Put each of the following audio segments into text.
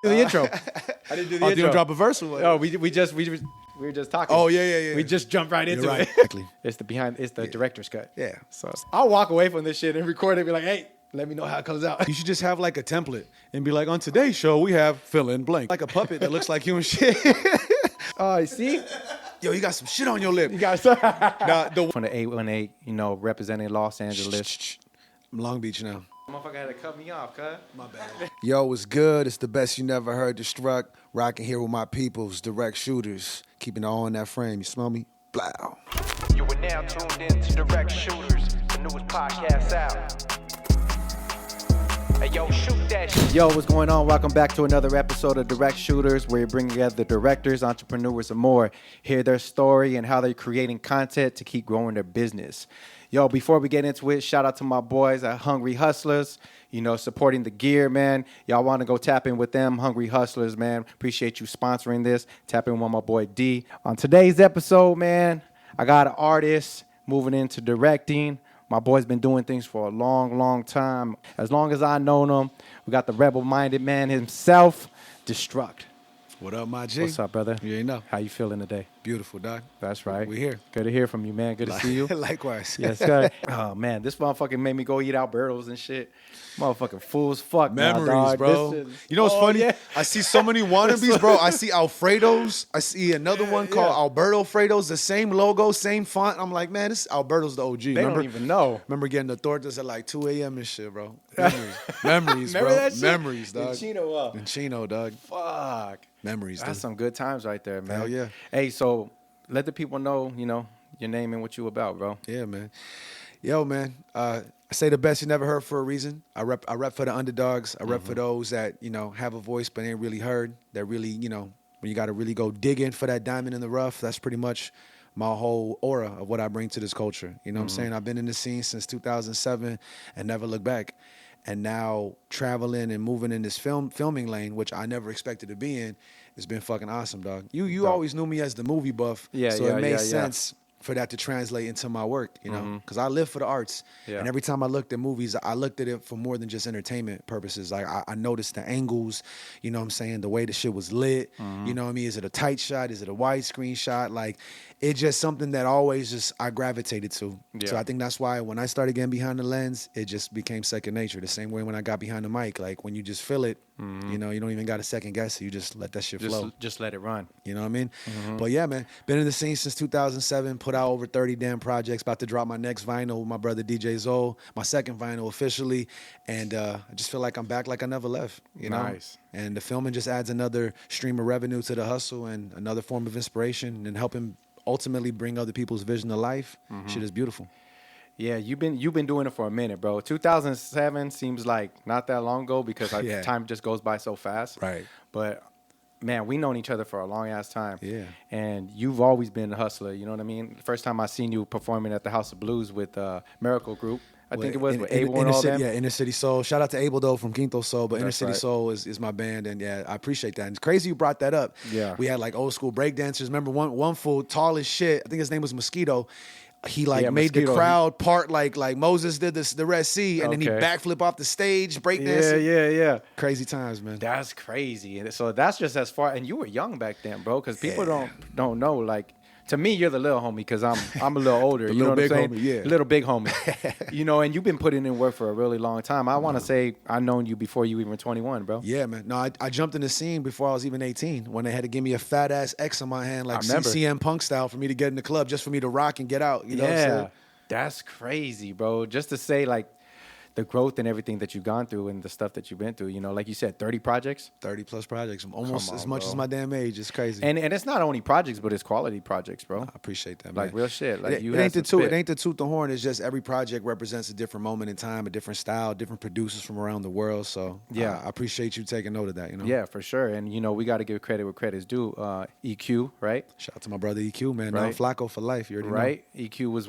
Do the intro. I didn't do the intro. You drop a verse or what? Oh, we were just talking. Oh yeah. We just jumped right into right. it. Exactly. It's the director's cut. Yeah. So I'll walk away from this shit and record it and be like, hey, let me know how it comes out. You should just have like a template and be like, on today's show we have fill in blank, like a puppet that looks like you and shit. Oh, you see? Yo, you got some shit on your lip. You got From the 818, representing Los Angeles. I'm Long Beach now. Motherfucker had to cut me off, cuz. My bad. Yo, what's good? It's the best you never heard. Destruct, rocking here with my peoples, direct shooters, keeping it all in that frame. You smell me? Blow. You are now tuned in to Direct Shooters, the newest podcast out. Hey, yo, shoot that shit. Yo, what's going on? Welcome back to another episode of Direct Shooters, where you bring together directors, entrepreneurs, and more. Hear their story and how they're creating content to keep growing their business. Yo, before we get into it, shout out to my boys at Hungry Hustlas, supporting the gear, man. Y'all want to go tap in with them, Hungry Hustlers, man. Appreciate you sponsoring this. Tap in with my boy D. On today's episode, man, I got an artist moving into directing. My boy's been doing things for a long, long time. As long as I known him, we got the rebel-minded man himself, Destruct. What up, my G? What's up, brother? You ain't know. How you feeling today? Beautiful, dog. That's right. We here. Good to hear from you, man. Good to see you. Likewise. Yes, sir. Oh, man, this motherfucker made me go eat Albertos and shit. Motherfucking fool as fuck. Memories, now, dog. bro. You know what's funny? Yeah. I see so many wannabes, bro. I see Alfredos. I see another one called Alberto Fredos, the same logo, same font. I'm like, man, this Alberto's the OG. They don't even know. Remember getting the tortas at like 2 a.m. and shit, bro. Memories, Remember bro. that shit? Memories, dog. In Chino, In Chino, dog. Fuck. Memories, That's dude. some good times right there, man. Hell yeah. Hey, so let the people know, your name and what you about, bro. Yeah, man. Yo, man. I say the best you never heard for a reason. I rep for the underdogs. I rep for those that, have a voice but ain't really heard. That really, when you got to really go digging for that diamond in the rough. That's pretty much my whole aura of what I bring to this culture. You know what I'm saying? I've been in the scene since 2007 and never looked back. And now traveling and moving in this filming lane, which I never expected to be in, it's been fucking awesome, dog. You always knew me as the movie buff, so it made sense for that to translate into my work, because I live for the arts. Yeah. And every time I looked at movies, I looked at it for more than just entertainment purposes. Like I noticed the angles, the way the shit was lit, you know what I mean? Is it a tight shot? Is it a widescreen shot? Like, it's just something that always I gravitated to. Yeah. So I think that's why when I started getting behind the lens, it just became second nature. The same way when I got behind the mic, like when you just feel it, you don't even got a second guess. You just let that shit flow. Just let it run. You know what I mean? But yeah, man, been in the scene since 2007, put out over 30 damn projects, about to drop my next vinyl with my brother DJ Zoe, my second vinyl officially, and I just feel like I'm back like I never left, Nice. And the filming just adds another stream of revenue to the hustle and another form of inspiration and helping ultimately bring other people's vision to life. Shit is beautiful. Yeah, you've been doing it for a minute, bro. 2007 seems like not that long ago because time just goes by so fast. Right. But man, we known each other for a long ass time. Yeah. And you've always been a hustler, you know what I mean? The first time I seen you performing at the House of Blues with Miracle Group, I think it was with Abel and all that. them. Yeah, Inner City Soul. Shout out to Abel though from Quinto Soul, but Inner City right. Soul is my band, and yeah, I appreciate that. And it's crazy you brought that up. Yeah. We had like old school break dancers. Remember one fool, tall as shit. I think his name was Mosquito. He made Mosquito. the crowd part like Moses did the Red Sea, and then he backflip off the stage, break dancing. Yeah. Crazy times, man. That's crazy. And so that's just as far. And you were young back then, bro, because people don't know. Like, to me, you're the little homie because I'm a little older. You know what I'm saying? Homie, yeah. Little big homie. And you've been putting in work for a really long time. I want to say I known you before you even 21, bro. Yeah, man. No, I jumped in the scene before I was even 18 when they had to give me a fat ass X on my hand, like CM Punk style, for me to get in the club, just for me to rock and get out. You know what I'm saying? That's crazy, bro. Just to say, like, the growth and everything that you've gone through and the stuff that you've been through, like you said, 30 projects? 30 plus projects, almost as much as my damn age. It's crazy. And it's not only projects, but it's quality projects, bro. I appreciate that, man. Like real shit. Like it ain't the toot the horn. It's just every project represents a different moment in time, a different style, different producers from around the world. So yeah, I appreciate you taking note of that. Yeah, for sure. And we got to give credit where credit's due. EQ, right? Shout out to my brother EQ, man. Right. Now Flacco for life. You already know. Right. EQ was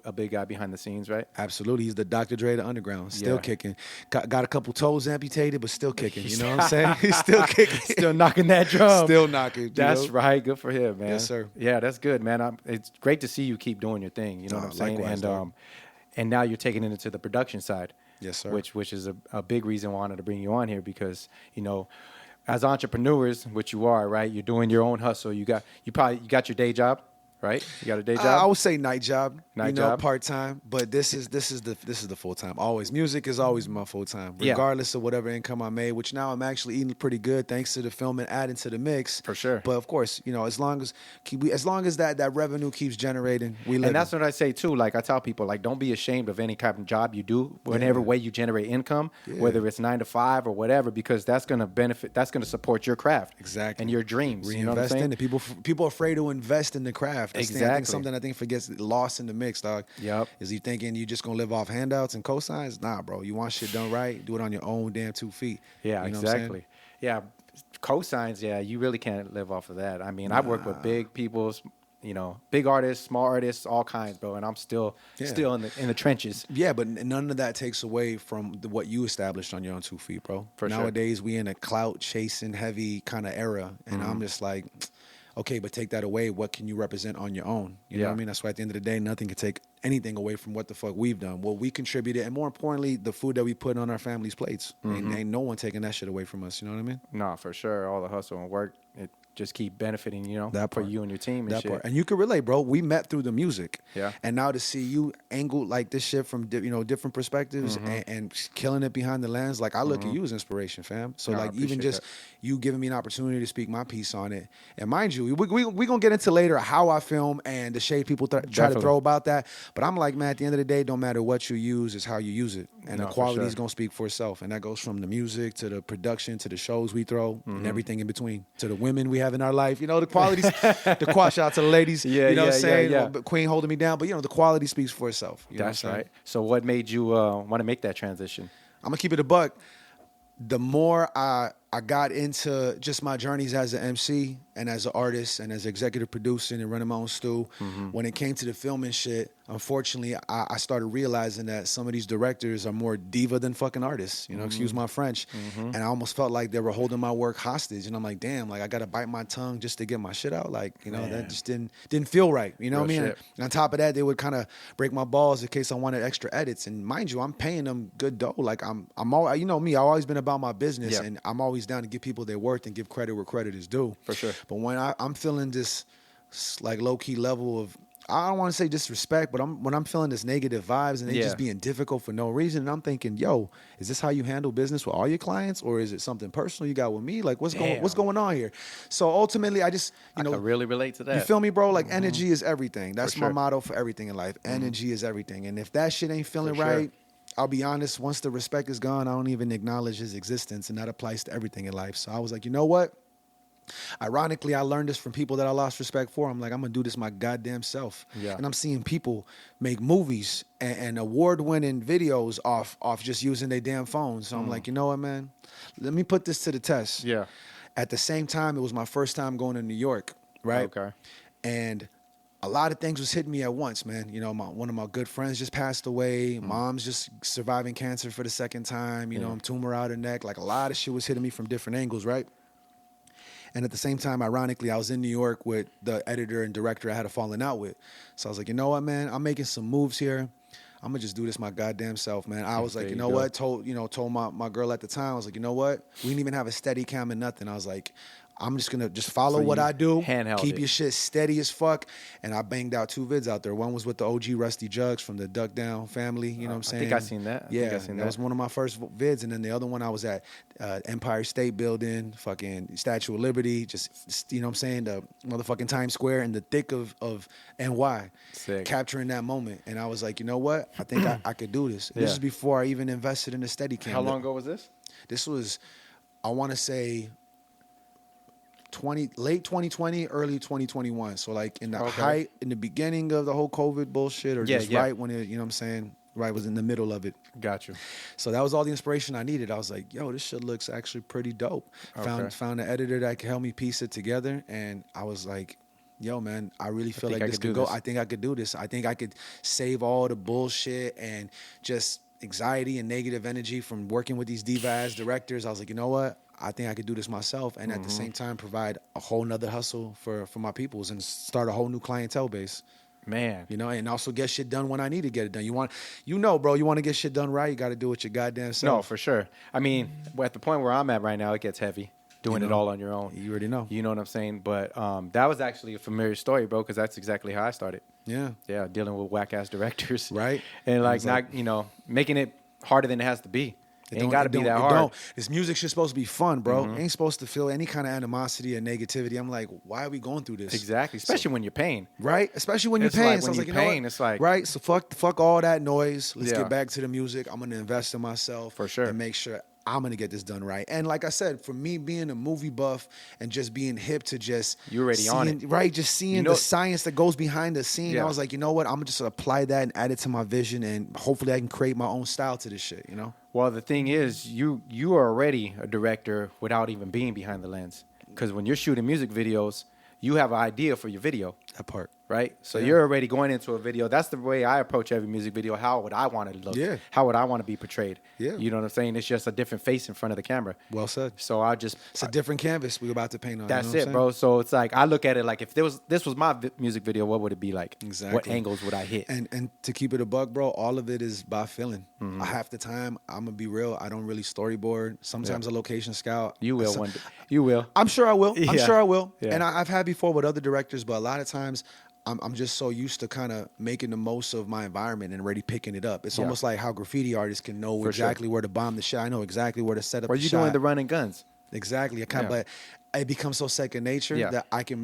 a big guy behind the scenes, right? Absolutely. He's the Dr. Dre of the underground. Still kicking. Got a couple toes amputated, but still kicking. You know what I'm saying? He's still kicking. Still knocking that drum. Still knocking. That's right. Good for him, man. Yes, sir. Yeah, that's good, man. It's great to see you keep doing your thing. You know what I'm saying? Likewise, and now you're taking it into the production side. Yes, sir. Which is a big reason why I wanted to bring you on here because, as entrepreneurs, which you are, right? You're doing your own hustle. You got your day job, right? You got a day job. I would say night job, Night job. part time. But this is the full time. Always, music is always my full time, Yeah. regardless of whatever income I made. Which now I'm actually eating pretty good thanks to the film and adding to the mix. For sure. But of course, as long as that revenue keeps generating, we live. And that's what I say too. Like I tell people, like don't be ashamed of any kind of job you do, whatever way you generate income, whether it's 9 to 5 or whatever, because that's going to benefit. That's going to support your craft, Exactly. and your dreams. Reinvest you know what I'm saying? in it. People are afraid to invest in the craft. That's Exactly. something I think forgets lost in the mix, dog. Yep. Is you thinking you just gonna live off handouts and cosigns? Nah, bro. You want shit done right? Do it on your own damn 2 feet. Yeah, You know what I'm saying? exactly. Yeah, cosigns. Yeah, you really can't live off of that. I mean, I've worked with big people's, big artists, small artists, all kinds, bro. And I'm still in the trenches. Yeah, but none of that takes away from what you established on your own 2 feet, bro. For sure. Nowadays, we in a clout chasing heavy kind of era, and I'm just like, okay, but take that away. What can you represent on your own? You know what I mean? That's why at the end of the day, nothing can take anything away from what the fuck we've done, what we contributed, and more importantly, the food that we put on our families' plates. Ain't no one taking that shit away from us. You know what I mean? No, for sure. All the hustle and work, it just keep benefiting, That for part. you and your team and That shit. part. And you can relate, bro. We met through the music. Yeah. And now to see you angle like this shit from different perspectives and killing it behind the lens, like I look at you as inspiration, fam. So No, I like even appreciate just that. you giving me an opportunity to speak my piece on it. And mind you, we gonna get into later how I film and the shade people try to Definitely. throw about that. But I'm like, man, at the end of the day, don't matter what you use, it's how you use it. And No, the for quality is sure. gonna speak for itself. And that goes from the music to the production to the shows we throw and everything in between. To the women we have in our life. The qualities, shout out to the ladies. Yeah, you know what I'm yeah, saying? yeah. But Queen holding me down. But the quality speaks for itself. You know That's what I'm saying? right. So what made you want to make that transition? I'm gonna keep it a buck. The more I got into just my journeys as an MC and as an artist and as executive producing and running my own stew, when it came to the filming shit, unfortunately, I started realizing that some of these directors are more diva than fucking artists. Excuse my French. And I almost felt like they were holding my work hostage. And I'm like, damn, like I gotta bite my tongue just to get my shit out. Like, that just didn't feel right. You know what I Real mean? shit. And on top of that, they would kind of break my balls in case I wanted extra edits. And mind you, I'm paying them good dough. Like I'm all, you know me, I've always been about my business, Yeah. and I'm always down to give people their worth and give credit where credit is due. For sure. But when I'm feeling this like low key level of, I don't want to say disrespect, but when I'm feeling this negative vibes and they just being difficult for no reason, and I'm thinking, yo, is this how you handle business with all your clients, or is it something personal you got with me? Like what's going on here? So ultimately, I just I can really relate to that. you feel me, bro? Like energy is everything. That's For my sure. motto for everything in life. Energy is everything. And if that shit ain't feeling For sure. right, I'll be honest, once the respect is gone, I don't even acknowledge his existence. And that applies to everything in life. So I was like, you know what? Ironically, I learned this from people that I lost respect for. I'm like, I'm going to do this my goddamn self. Yeah. And I'm seeing people make movies and award-winning videos off just using their damn phones. So I'm like, you know what, man? Let me put this to the test. Yeah. At the same time, it was my first time going to New York, right? Okay. And a lot of things was hitting me at once, man. One of my good friends just passed away. Mom's just surviving cancer for the second time. I'm tumor out her neck. Like a lot of shit was hitting me from different angles, right? And at the same time, ironically, I was in New York with the editor and director I had a falling out with. So I was like, you know what, man? I'm making some moves here. I'm gonna just do this my goddamn self, man. I was like, There you you know go. what? Told my girl at the time, I was like, you know what? We didn't even have a steady cam and nothing. I was like, I'm just gonna follow So what you I do. handheld Keep it. your shit steady as fuck. And I banged out 2 vids out there. One was with the OG Rusty Jugs from the Duck Down family. You know what I'm I saying? think I seen that. I Yeah, think I seen that that. was one of my first vids. And then the other one, I was at Empire State Building, fucking Statue of Liberty, just, you know what I'm saying? The motherfucking Times Square in the thick of NY. Sick. Capturing that moment. And I was like, you know what? I think I could do this. This Yeah. is before I even invested in the Steadicam. How long ago was this? This was, I want to say, late 2020, early 2021. So like in the Okay. height, in the beginning of the whole COVID bullshit, or Yeah, just yeah. right when it, you know what I'm saying? Right, was in the middle of it. Got you. So that was all the inspiration I needed. I was like, yo, this shit looks actually pretty dope. Okay. Found an editor that could help me piece it together. And I was like, yo, man, I really feel think like I this could could do go. this. I think I could do this. I think I could save all the bullshit and just anxiety and negative energy from working with these diva-ass directors. I was like, you know what? I think I could do this myself, and at the same time provide a whole nother hustle for my peoples and start a whole new clientele base. Man. And also get shit done when I need to get it done. You want to get shit done right, you got to do it your goddamn self. No, for sure. I mean, at the point where I'm at right now, it gets heavy. doing it all on your own. You already know. You know what I'm saying? But that was actually a familiar story, bro, because that's exactly how I started. Yeah. Yeah, dealing with whack-ass directors. Right. And, like, It's like- not, you know, making it harder than it has to be. It ain't don't- got to it be don't- that it hard. don't. This music's just supposed to be fun, bro. Mm-hmm. It ain't supposed to feel any kind of animosity or negativity. I'm like, why are we going through this? Exactly, especially when you're paying. Right? Especially when you're It's paying. like So I when was like, you're you know paying, what? it's like- right? So fuck all that noise. Let's Yeah. get back to the music. I'm gonna invest in myself For sure. and make sure I'm gonna get this done right. And like I said, for me being a movie buff and just being hip to just You're already on it. right? Just seeing You know- the science that goes behind the scene. Yeah. I was like, you know what? I'm gonna just apply that and add it to my vision, and hopefully I can create my own style to this shit. You know? Well, the thing is, you are already a director without even being behind the lens. Because when you're shooting music videos, you have an idea for your video, That part. right? So Yeah. you're already going into a video. That's the way I approach every music video. How would I want it to look? Yeah. How would I want to be portrayed? Yeah. You know what I'm saying? It's just a different face in front of the camera. Well said. So I just It's a different canvas we're about to paint on. that's you know what it, I'm bro. So it's like I look at it like if this was my music video, what would it be like? Exactly. What angles would I hit? And to keep it a buck, bro, all of it is by feeling. Mm-hmm. Half the time, I'm gonna be real. I don't really storyboard. Sometimes a location scout. You will So- one day. You will. I'm sure I will. I'm Yeah. sure I will. Yeah. And I've had before with other directors, but a lot of times I'm just so used to kind of making the most of my environment and already picking it up. It's Yeah. almost like how graffiti artists can know For sure. exactly where to bomb the shot. I know exactly where to set up Or the you shot. doing the running guns? Exactly. Yeah. But it becomes so second nature Yeah. that I can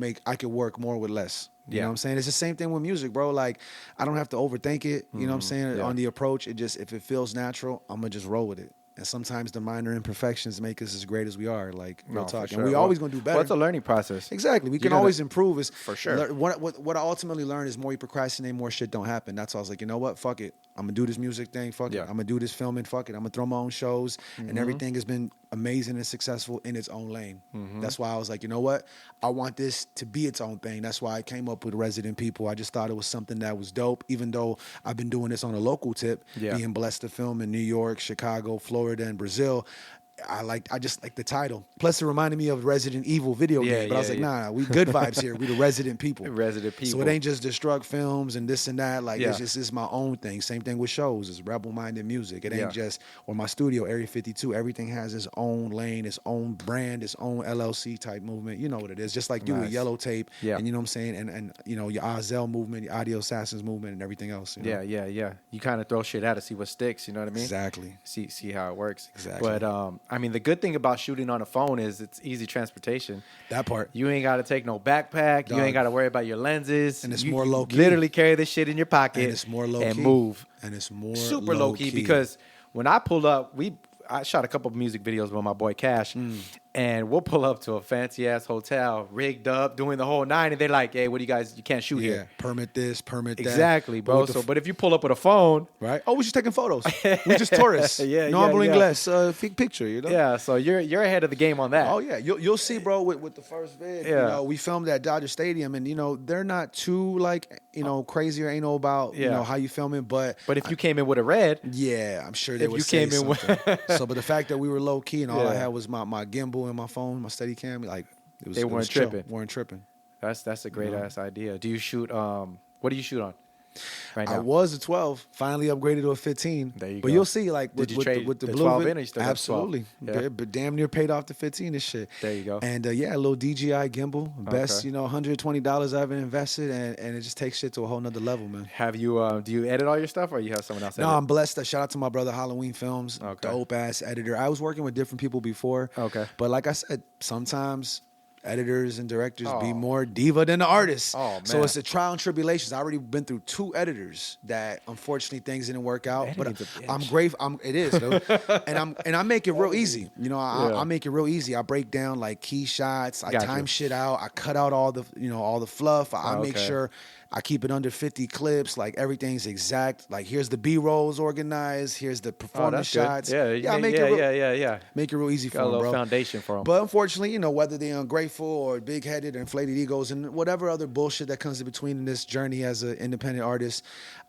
work more with less. You Yeah. know what I'm saying? It's the same thing with music, bro. Like, I don't have to overthink it. You know what I'm saying? Mm-hmm. Yeah. On the approach, if it feels natural, I'm gonna just roll with it. And sometimes the minor imperfections make us as great as we are. Like, real No, for talk. sure. And we always gonna do better. Well, it's a learning process. Exactly. We can gonna- always improve. Is For sure. What I ultimately learned is more you procrastinate, more shit don't happen. That's why I was like, you know what? Fuck it. I'm gonna do this music thing. Fuck Yeah. it. I'm gonna do this filming. Fuck it. I'm gonna throw my own shows, Mm-hmm. and everything has been amazing and successful in its own lane. Mm-hmm. That's why I was like, you know what? I want this to be its own thing. That's why I came up with Resident People. I just thought it was something that was dope. Even though I've been doing this on a local tip, Yeah. being blessed to film in New York, Chicago, Florida, and Brazil. I just like the title. Plus, it reminded me of Resident Evil video Yeah, game. But I was yeah, like, yeah. nah, we good vibes here. We the Resident People. Resident So People. it ain't just Destruct Films and this and that. Like, Yeah. it's my own thing. Same thing with shows. It's rebel-minded music. It ain't Yeah. just, or my studio, Area 52. Everything has its own lane, its own brand, its own LLC type movement. You know what it is. Just like you with Nice. Yellow Tape. Yeah. And you know what I'm saying? And you know, your Ahzel movement, your Audio Assassins movement, and everything else. You know? Yeah. You kind of throw shit at it, see what sticks. You know what I mean? Exactly. See how it works. Exactly. But I mean, the good thing about shooting on a phone is it's easy transportation. That part. You ain't got to take no backpack. You Dog. ain't got to worry about your lenses. And it's You more can low-key. Literally carry this shit in your pocket. And it's more low and key. move. And it's more Super low key because when I pull up, I shot a couple of music videos with my boy Cash, and we'll pull up to a fancy ass hotel, rigged up, doing the whole nine, and they're like, "Hey, what do you guys? You can't shoot Yeah. here." Permit this, permit that. Exactly, bro. with the But if you pull up with a phone, right? Oh, we're just taking photos. We just tourists. Yeah, no yeah, hablo yeah. inglés. Picture, you know. yeah, so you're ahead of the game on that. Oh yeah, you'll see, bro. With the first vid, you Yeah. know, we filmed at Dodger Stadium, and you know they're not too like crazy or anal about you Yeah. know how you filming, but But if you came in with a red, yeah, I'm sure they If would you say came in with- something. So, but the fact that we were low key and all I Yeah. had was my gimbal and my phone, my Steadicam, like it was. They it was weren't chill. tripping. Weren't tripping. that's a great ass idea. Do you shoot? What do you shoot on right I now? was a 12, finally upgraded to a 15. There you but go. you'll see, like Did you with trade the the blue 12 vid- in or you still got the 12? absolutely, Yeah. but damn near paid off the 15 and shit. There you go. And yeah, a little DJI gimbal, best Okay. $120 I ever invested, and it just takes shit to a whole nother level, man. Have you? Do you edit all your stuff, or you have someone else? No, edit? I'm blessed. Shout out to my brother Halloween Films, Okay. dope ass editor. I was working with different people before. Okay. But like I said, sometimes editors and directors be Oh. more diva than the artist. Oh, So man. it's a trial and tribulations. I already been through 2 editors that unfortunately things didn't work out. Editing's But a bitch. I'm grateful. It is, dude. and I make it real easy. You know, Yeah. I make it real easy. I break down like key shots. I Gotcha. time shit out. I cut out all the fluff. I Oh, make okay. sure I keep it under 50 clips. Like everything's exact. Like here's the B-rolls organized. Here's the Oh, performance that's good. shots. Yeah, I make yeah, it real, yeah. make it real easy for Got a them, little bro. foundation for them. But unfortunately, whether they're ungrateful or big-headed or inflated egos and whatever other bullshit that comes in between in this journey as an independent artist,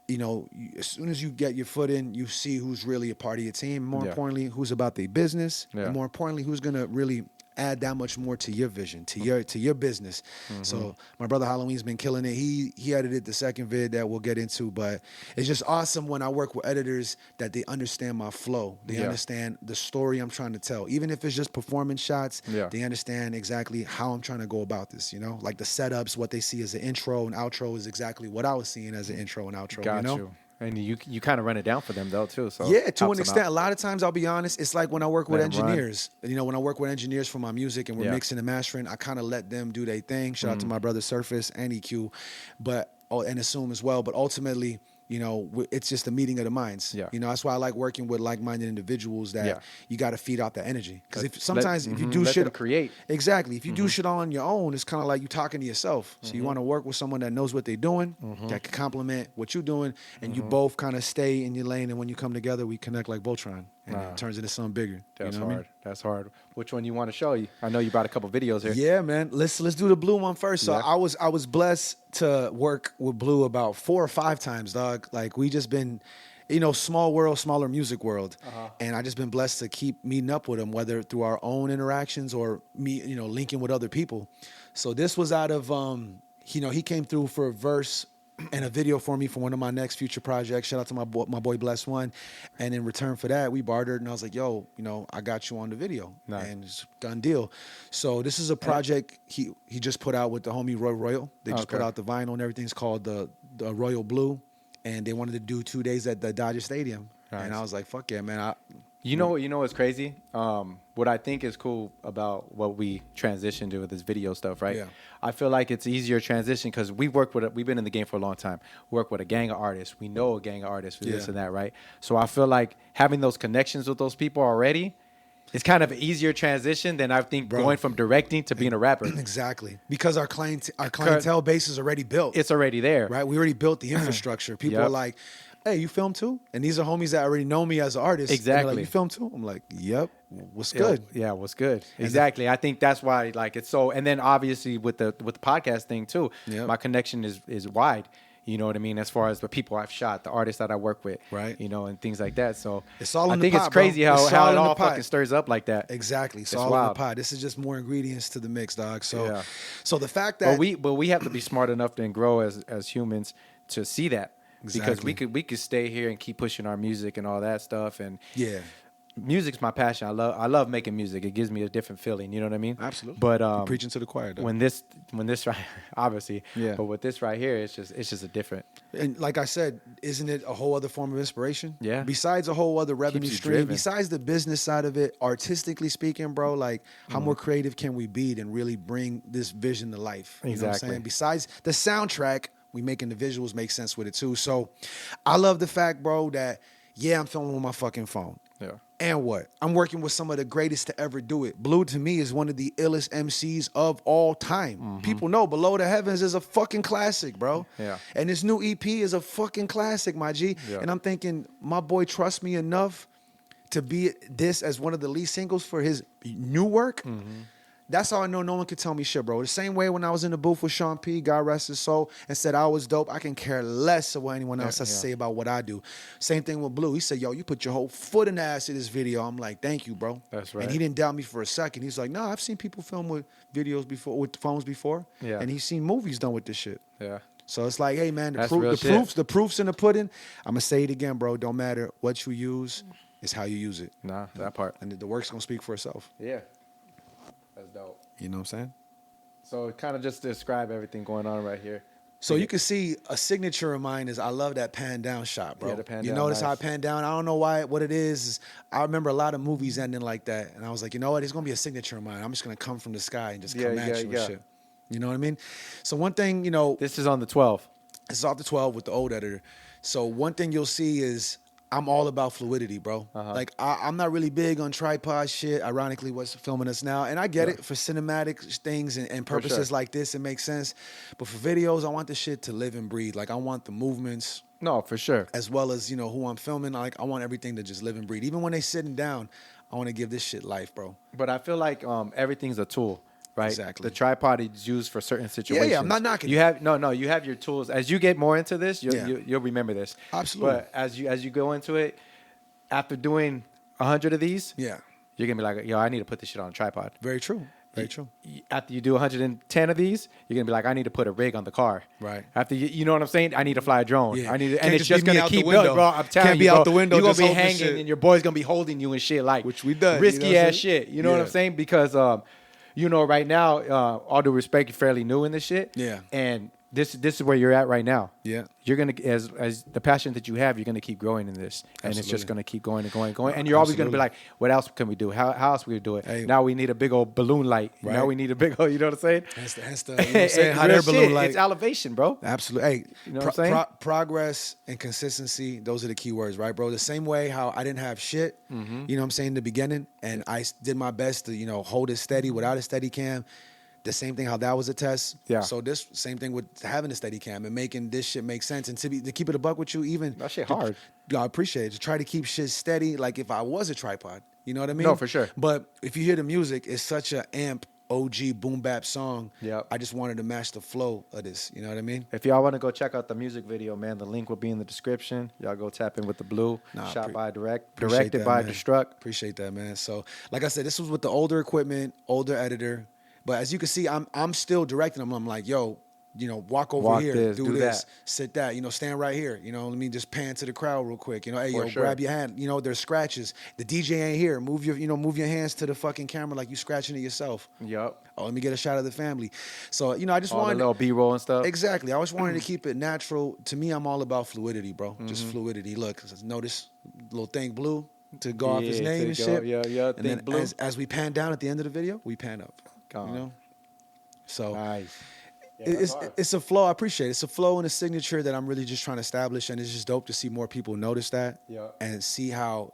as soon as you get your foot in, you see who's really a part of your team. More Yeah. importantly, who's about their business. Yeah. And more importantly, who's going to really add that much more to your vision, to your business. So my brother Halloween's been killing it. He edited the second vid that we'll get into, but it's just awesome when I work with editors that they understand my flow. They understand the story I'm trying to tell. Even if it's just performance shots, they understand exactly how I'm trying to go about this, you know? Like the setups, what they see as an intro and outro is exactly what I was seeing as an intro and outro, Got you know? you. And you kind of run it down for them though too. So yeah, to helps an them extent. out. A lot of times, I'll be honest, it's like when I work with Let 'em run. engineers. You know, when I work with engineers for my music and we're mixing and mastering, I kind of let them do their thing. Shout out to my brother Surface and EQ, and Assume as well. But ultimately, you know, it's just a meeting of the minds. Yeah. You know, that's why I like working with like-minded individuals that you got to feed out the energy. Because if you do let shit, them create. Exactly. If you do shit on your own, it's kind of like you talking to yourself. So you want to work with someone that knows what they're doing, that can complement what you're doing, and you both kind of stay in your lane. And when you come together, we connect like Voltron, and it turns into something bigger. That's you know hard. what I mean? That's hard. Which one you want to show you? I know you brought a couple videos here. Yeah, man. Let's do the Blue one first. So I was blessed to work with Blue about 4 or 5 times, dog. Like we just been, you know, small world, smaller music world, and I just been blessed to keep meeting up with him, whether through our own interactions or me, you know, linking with other people. So this was out of, you know, he came through for a verse and a video for me for one of my next future projects. Shout out to my boy Bless One. And in return for that, we bartered, and I was like, yo, you know, I got you on the video. Nice. And it's a done deal. So this is a project he just put out with the homie Royal. They just put out the vinyl and everything. It's called the Royal Blue. And they wanted to do 2 days at the Dodger Stadium. Nice. And I was like, fuck yeah, man. You know what's crazy? What I think is cool about what we transitioned to with this video stuff, right? Yeah. I feel like it's easier transition because we've been in the game for a long time. We work with a gang of artists. We know a gang of artists for this and that, right? So I feel like having those connections with those people already is kind of an easier transition than I think going from directing to being a rapper. Exactly. Because our clientele base is already built. It's already there. Right? We already built the infrastructure. People are like, hey, you film too? And these are homies that already know me as an artist. Exactly. Like, you film too? I'm like, yep. What's good? Yeah, what's good? Exactly. I think that's why like it's so. And then obviously with the podcast thing too, my connection is wide. You know what I mean? As far as the people I've shot, the artists that I work with, right? You know, and things like that. So it's all in I think the pot, it's crazy bro. how it all fucking stirs up like that. Exactly. It's all wild. in the pot. This is just more ingredients to the mix, dog. So, so the fact that but we have to be smart enough to grow as humans to see that. Because we could stay here and keep pushing our music and all that stuff, and music's my passion. I love making music. It gives me a different feeling. You know what I mean? Absolutely. But you're preaching to the choir, though. when this right, obviously, but with this right here, it's just a different. And like I said, isn't it a whole other form of inspiration? Yeah. Besides a whole other revenue stream, driven. besides the business side of it, artistically speaking, bro, like how more creative can we be and really bring this vision to life? You know what I'm saying? Besides the soundtrack, we making the visuals make sense with it too. So I love the fact, bro, that I'm filming with my fucking phone. Yeah. And what? I'm working with some of the greatest to ever do it. Blue, to me, is one of the illest MCs of all time. People know Below the Heavens is a fucking classic, bro. Yeah. And this new EP is a fucking classic, my G. Yeah. And I'm thinking, my boy trusts me enough to be this as one of the lead singles for his new work. That's how I know no one could tell me shit, bro. The same way when I was in the booth with Sean P, God rest his soul, and said I was dope, I can care less of what anyone else has to say about what I do. Same thing with Blue. He said, yo, you put your whole foot in the ass of this video. I'm like, thank you, bro. That's right. And he didn't doubt me for a second. He's like, no, I've seen people film with videos before, with phones before. Yeah. And he's seen movies done with this shit. Yeah. So it's like, hey, man, That's real shit. the proof's in the pudding. I'm going to say it again, bro. Don't matter what you use. It's how you use it. Nah, that part. And the work's going to speak for itself. Yeah. That's dope. You know what I'm saying? So kind of just describe everything going on right here. So you can see a signature of mine is I love that pan down shot, bro. Yeah, the pan you down, notice how I nice. pan down? I don't know what it is. I remember a lot of movies ending like that. And I was like, you know what? It's going to be a signature of mine. I'm just going to come from the sky and just come at you and shit. You know what I mean? So one thing, you know. This is on the 12. This is off the 12 with the old editor. So one thing you'll see is I'm all about fluidity, bro. Like, I'm not really big on tripod shit. Ironically, what's filming us now. And I get it for cinematic things and purposes like this. It makes sense. But for videos, I want the shit to live and breathe. Like, I want the movements. No, for sure. As well as, you know, who I'm filming. Like, I want everything to just live and breathe. Even when they sitting down, I want to give this shit life, bro. But I feel like everything's a tool. Right. Exactly. The tripod is used for certain situations. Yeah, I'm not knocking. You have you have your tools. As you get more into this, you'll remember this. Absolutely. But as you go into it, after doing 100 of these, yeah, you're gonna be like, yo, I need to put this shit on a tripod. Very true. Very true. After you do 110 of these, you're gonna be like, I need to put a rig on the car. Right. After you know what I'm saying? I need to fly a drone. Yeah. I need to, Can't and it's just just be me gonna out the keep window. building, bro. I'm telling Can't you, be bro, out the window you're gonna just be hoping hanging, shit. and your boy's gonna be holding you and shit, like Which we done, you risky know what I'm ass saying? shit. You know what I'm Yeah. saying? Because you know, right now, all due respect, you're fairly new in this shit. Yeah. And this is where you're at right now. Yeah. You're gonna as the passion that you have, you're gonna keep growing in this, and it's just Absolutely. gonna keep going and going and going. And you're always gonna be Absolutely. like, what else can we do? How else we do it? Hey. Now we need a big old balloon light. Right. Now we need a big old, you know what I'm saying? Hence the you know what I'm saying? And Hot real air balloon shit, light. It's elevation, bro. Absolutely. Hey, You know what I'm saying? Progress and consistency, those are the key words, right, bro? The same way how I didn't have shit, you know what I'm saying, in the beginning, and I did my best to, you know, hold it steady without a steady cam. The same thing how that was a test. Yeah. So this same thing with having a steady cam and making this shit make sense. And to keep it a buck with you, even That shit hard. I appreciate it. To try to keep shit steady, like if I was a tripod. You know what I mean? No, for sure. But if you hear the music, it's such a amp OG boom bap song. Yep. I just wanted to match the flow of this. You know what I mean? If y'all want to go check out the music video, man, the link will be in the description. Y'all go tap in with the Blue. Nah, Shot by appreciate directed that, by man. Destruct. Appreciate that, man. So, like I said, this was with the older equipment, older editor. But as you can see, I'm still directing them. I'm like, yo, you know, walk over Walk here, this, do do this, that. sit that, you know, stand right here. You know, let me just pan to the crowd real quick. You know, hey, For yo, sure. grab your hand. You know, there's scratches. The DJ ain't here. Move your hands to the fucking camera like you scratching it yourself. Yup. Oh, let me get a shot of the family. So, you know, I just All the wanted little B-roll and stuff. exactly. I always wanted to keep it natural. To me, I'm all about fluidity, bro. Just Mm-hmm. fluidity. Look, notice little thing blue to go off his Yeah, name to and go- shit. yeah, And think then blue. as we pan down at the end of the video, we pan up. Gone. You know. So Nice. it's a flow. I appreciate it. It's a flow and a signature that I'm really just trying to establish, and it's just dope to see more people notice that Yeah. and see how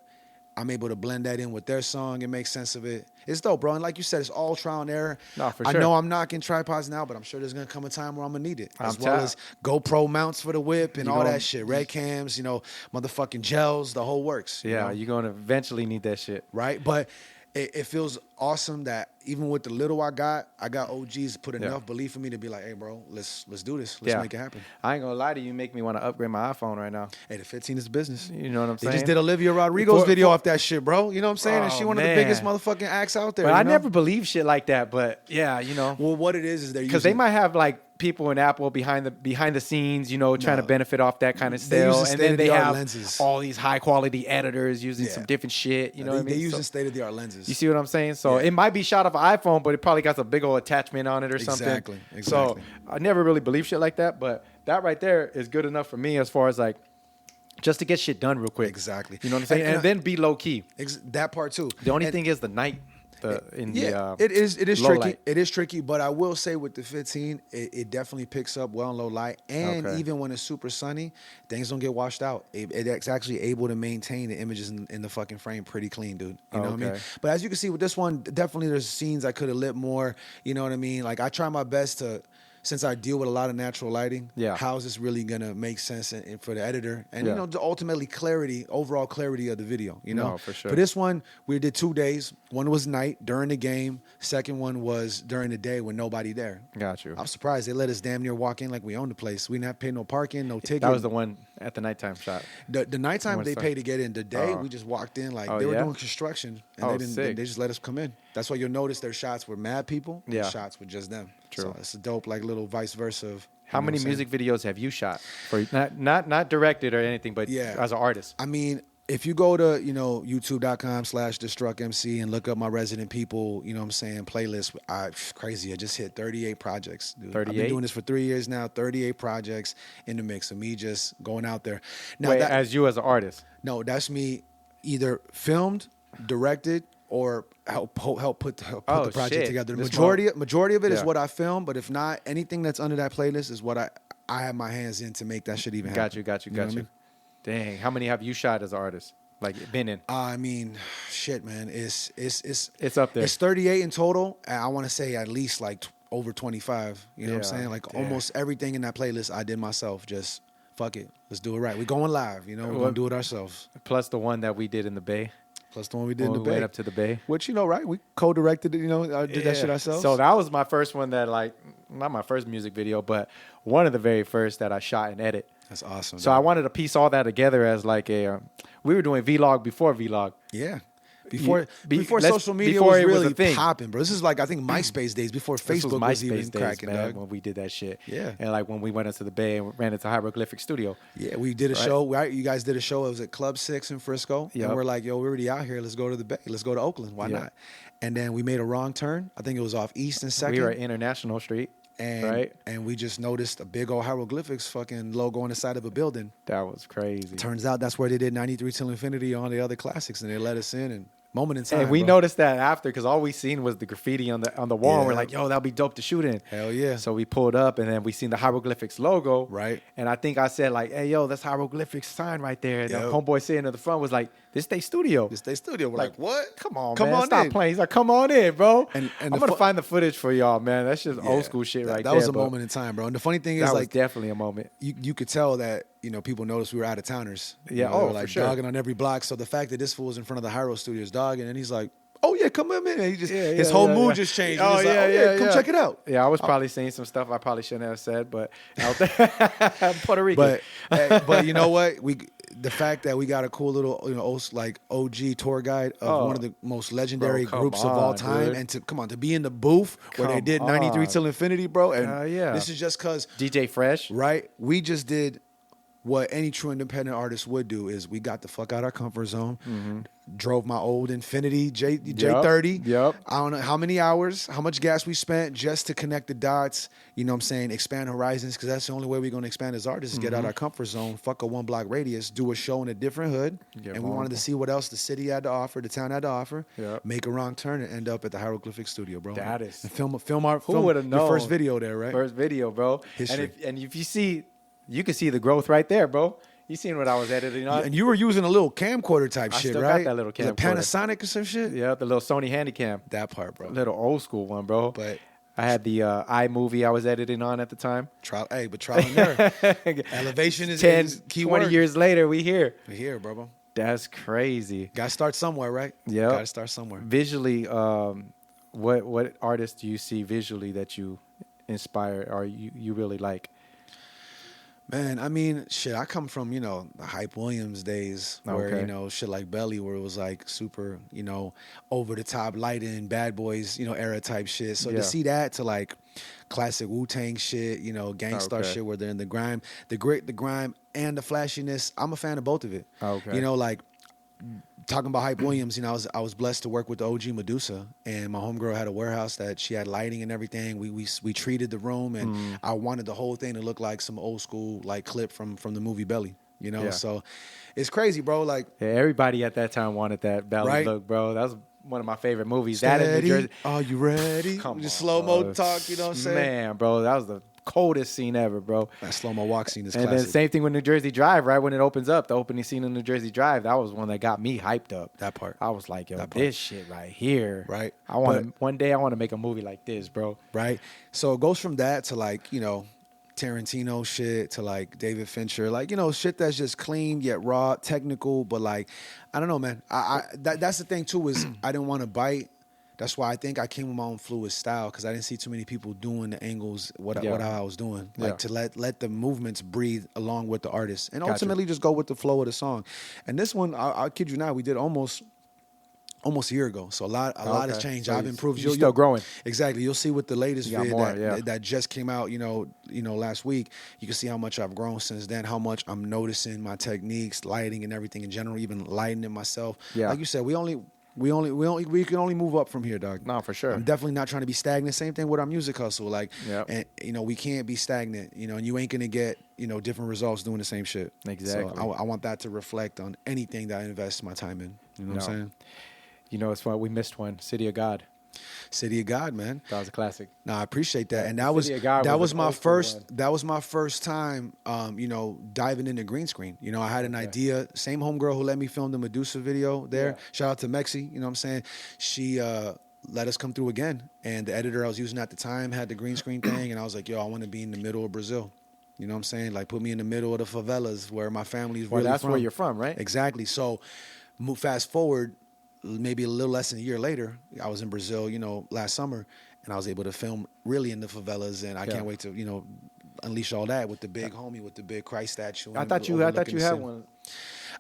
I'm able to blend that in with their song and make sense of it. It's dope, bro. And like you said, it's all trial and error. No, for I sure. know I'm knocking tripods now, but I'm sure there's gonna come a time where I'm gonna need it, as I'm well tapped. as GoPro mounts for the whip and You all gonna- that shit. Red cams, you know, motherfucking gels, the whole works. you Yeah, know? you're going to eventually need that shit. Right? But it feels awesome that even with the little I got OGs put Yeah. enough belief in me to be like, hey, bro, let's do this. Let's Yeah. make it happen. I ain't going to lie to you. You make me want to upgrade my iPhone right now. Hey, the 15 is business. You know what I'm They saying? just did Olivia Rodrigo's For- video for- off that shit, bro. You know what I'm saying? And Oh, she one of the man. biggest motherfucking acts out there. But you I know? never believe shit like that. But yeah, you know. Well, what it is they're Because they using- might have like people in Apple behind the scenes, you know, trying to No. benefit off that kind of They sale, using and then they state-of-the-art have lenses. all these high quality editors using Yeah. some different shit. You know they, what I mean? They using So- state-of-the-art lenses. you see what I'm saying? So Yeah. it might be shot off an iPhone, but it probably got a big old attachment on it or something. Exactly, So exactly. I never really believed shit like that, but that right there is good enough for me as far as like just to get shit done real quick. Exactly. You know what I'm saying? And- And then be low key. That part too. The only And- thing is the night. it is low tricky. light. It is tricky, but I will say with the 15, it definitely picks up well in low light, and Okay. even when it's super sunny, things don't get washed out. It's actually able to maintain the images in the fucking frame pretty clean, dude. You know what I mean? Okay. But as you can see with this one, definitely there's scenes I could have lit more. You know what I mean? Like I try my best to. Since I deal with a lot of natural lighting, Yeah. how is this really gonna make sense for the editor and Yeah. you know ultimately overall clarity of the video? You know, No, for sure. For this one, we did 2 days. One was night during the game. Second one was during the day when nobody there. Got you. I'm surprised they let us damn near walk in like we owned the place. We didn't have to pay no parking, no ticket. That was the one at the nighttime shot. The nighttime One they side. pay to get in. The day Oh. we just walked in like Oh, they were yeah? doing construction and Oh, they didn't. sick. They just let us come in. That's why you'll notice their shots were mad people. And Yeah. shots were just them. True. So it's a dope like little vice versa. Of, How you know many what I'm saying? music videos have you shot? For not directed or anything, but Yeah. as an artist. I mean, if you go to, youtube.com/destructmc and look up my resident people, you know what I'm saying, playlist, crazy. I just hit 38 projects, dude. I've 38? been doing this for 3 years now, 38 projects in the mix of me just going out there. Now Wait, as you as an artist. no, that's me either filmed, directed, or help put the Oh, project shit. together. The This majority of it is Yeah. what I film, but if not, anything that's under that playlist is what I have my hands in to make that shit even Got happen. you. know what I mean? Dang, how many have you shot as an artist? Like been in? I mean, shit, man. It's up there. It's 38 in total. And I want to say at least like over 25. You know what I'm Yeah, saying? Like damn. almost everything in that playlist I did myself. Just fuck it. Let's do it right. We're going live. You know, we're Well, going to do it ourselves. Plus the one that we did in the Bay. Plus the one we did When in we the went Bay. up to the Bay. Which, you know, right? We co-directed it, you know, did that shit Yeah. ourselves. So that was my first one that like, not my first music video, but one of the very first that I shot and edit. That's awesome. So dude. I wanted to piece all that together as like we were doing vlog before vlog. Yeah. Before let's- social media before was it was a really thing. popping, bro. This is like I think MySpace days before This Facebook was even MySpace days, cracking, man, dog. when we did that shit. Yeah. And like when we went into the Bay and ran into Hieroglyphic Studio. Yeah, we did a Right. show. Right, you guys did a show. It was at Club 6 in Frisco. Yep. And we're like, yo, we're already out here. Let's go to the Bay. Let's go to Oakland. Why Yeah. not? And then we made a wrong turn. I think it was off East and Second. We were at International Street. and right. and we just noticed a big old hieroglyphics fucking logo on the side of a building. That was crazy. Turns out that's where they did 93 Till Infinity on the other classics, and they let us in and moment in time. And we bro. noticed that after because all we seen was the graffiti on the wall. And we're Yeah. like, yo, that'll be dope to shoot in. Hell yeah. So we pulled up and then we seen the hieroglyphics logo. Right. And I think I said like, hey, yo, that's hieroglyphics sign right there. And the Yep. homeboy sitting in the front was like, this they studio. It's their studio. We're like, what? Come on, Come man. on Stop in. playing. He's like, come on in, bro. And I'm the going to fu- find the footage for y'all, man. That's just Yeah, old school shit right that there. was a but moment in time, bro. And the funny thing is, That was like, definitely a moment. you could tell that, people noticed we were out of towners. Yeah, they oh, were for like sure. dogging on every block. So the fact that this fool was in front of the Hyro Studios dogging, and he's like, oh yeah, come on in. And he just his whole mood just changed. Oh, He's like, yeah, come check it out. Yeah, I was probably saying some stuff I probably shouldn't have said, but out there, Puerto Rican. But you know what? The fact that we got a cool little like OG tour guide of one of the most legendary come groups of all on, time, dude. and to be in the booth where they Come did 93 on. Till Infinity, bro. And yeah. this is just because DJ Fresh. right? We just did what any true independent artist would do is we got the fuck out our comfort zone, drove my old Infinity J30. Yep. I don't know how many hours, how much gas we spent just to connect the dots, you know what I'm saying, expand horizons, because that's the only way we're going to expand as artists is get out our comfort zone, fuck a 1 block radius, do a show in a different hood, Yeah, and we wanted to see what else the city had to offer, the town had to offer, Yep. make a wrong turn and end up at the Hieroglyphic Studio, bro. That is- And film Who would have known? your first video there, right? First video, bro. History. And if you see, you can see the growth right there, bro. You seen what I was editing on? And you were using a little camcorder type I shit, still got right? that little Was it camcorder. Panasonic or some shit? Yeah, the little Sony Handycam. That part, bro. Little old school one, bro. But I had the iMovie I was editing on at the time. trial and error. Elevation is 10, key 20 word. years later, we here. We're here, bro. That's crazy. Got to start somewhere, right? Yep. Got to start somewhere. Visually, what artists do you see visually that you inspire or you really like? Man, I mean, shit, I come from, the Hype Williams days where, Okay. shit like Belly where it was like super, over the top lighting, Bad Boys, era type shit. So Yeah. to see that to like classic Wu-Tang shit, Gangstar Okay. shit where they're in the grime, the grit, the grime, and the flashiness, I'm a fan of both of it. Okay. Like talking about Hype Williams, I was blessed to work with the OG Medusa, and my homegirl had a warehouse that she had lighting and everything. We treated the room, and I wanted the whole thing to look like some old school like clip from the movie Belly. Yeah. So it's crazy, bro. Like, Yeah, everybody at that time wanted that Belly Right? look, bro. That was one of my favorite movies. That in New steady, Jersey. are you ready? Come Just on, slow mo bro. talk. You know what I'm saying? Man, bro, that was the coldest scene ever, bro. That slow mo walk scene is And classic. then same thing with New Jersey Drive, right? When it opens up, the opening scene in New Jersey Drive, that was one that got me hyped up. That part. I was like, yo, That part. this shit right here. Right. I want to, one day I want to make a movie like this, bro. Right? So it goes from that to like, Tarantino shit to like David Fincher, like, shit that's just clean yet raw, technical, but like, I don't know, man. That's the thing too, is I didn't want to bite. That's why I think I came with my own fluid style, because I didn't see too many people doing the angles what I was doing. Like to let the movements breathe along with the artist, and Gotcha. ultimately just go with the flow of the song. And this one, I'll kid you not, we did almost a year ago. So a lot has changed. So I've improved. you're still growing. Exactly. You'll see with the latest You got vid more, that just came out, last week. You can see how much I've grown since then, how much I'm noticing my techniques, lighting and everything in general, even lighting it myself. Yeah. Like you said, we can only move up from here, dog. No, for sure. I'm definitely not trying to be stagnant. Same thing with our music hustle. Like, Yep. and we can't be stagnant, and you ain't going to get, different results doing the same shit. Exactly. So I want that to reflect on anything that I invest my time in. You know what I'm saying? It's funny, we missed one, City of God. City of God, man. That was a classic. No, I appreciate that, and that was City of God that was was an my old school first. one. That was my first time, diving into green screen. I had an idea. Same homegirl who let me film the Medusa video there. Yeah. Shout out to Mexi. You know what I'm saying? She let us come through again, and the editor I was using at the time had the green screen thing, and I was like, yo, I want to be in the middle of Brazil. You know what I'm saying? Like, put me in the middle of the favelas where my family's Well, really that's from. where you're from, right? Exactly. So, fast forward, maybe a little less than a year later, I was in Brazil, last summer, and I was able to film really in the favelas, and I can't wait to, unleash all that with the big homie, with the big Christ statue. I thought you had one.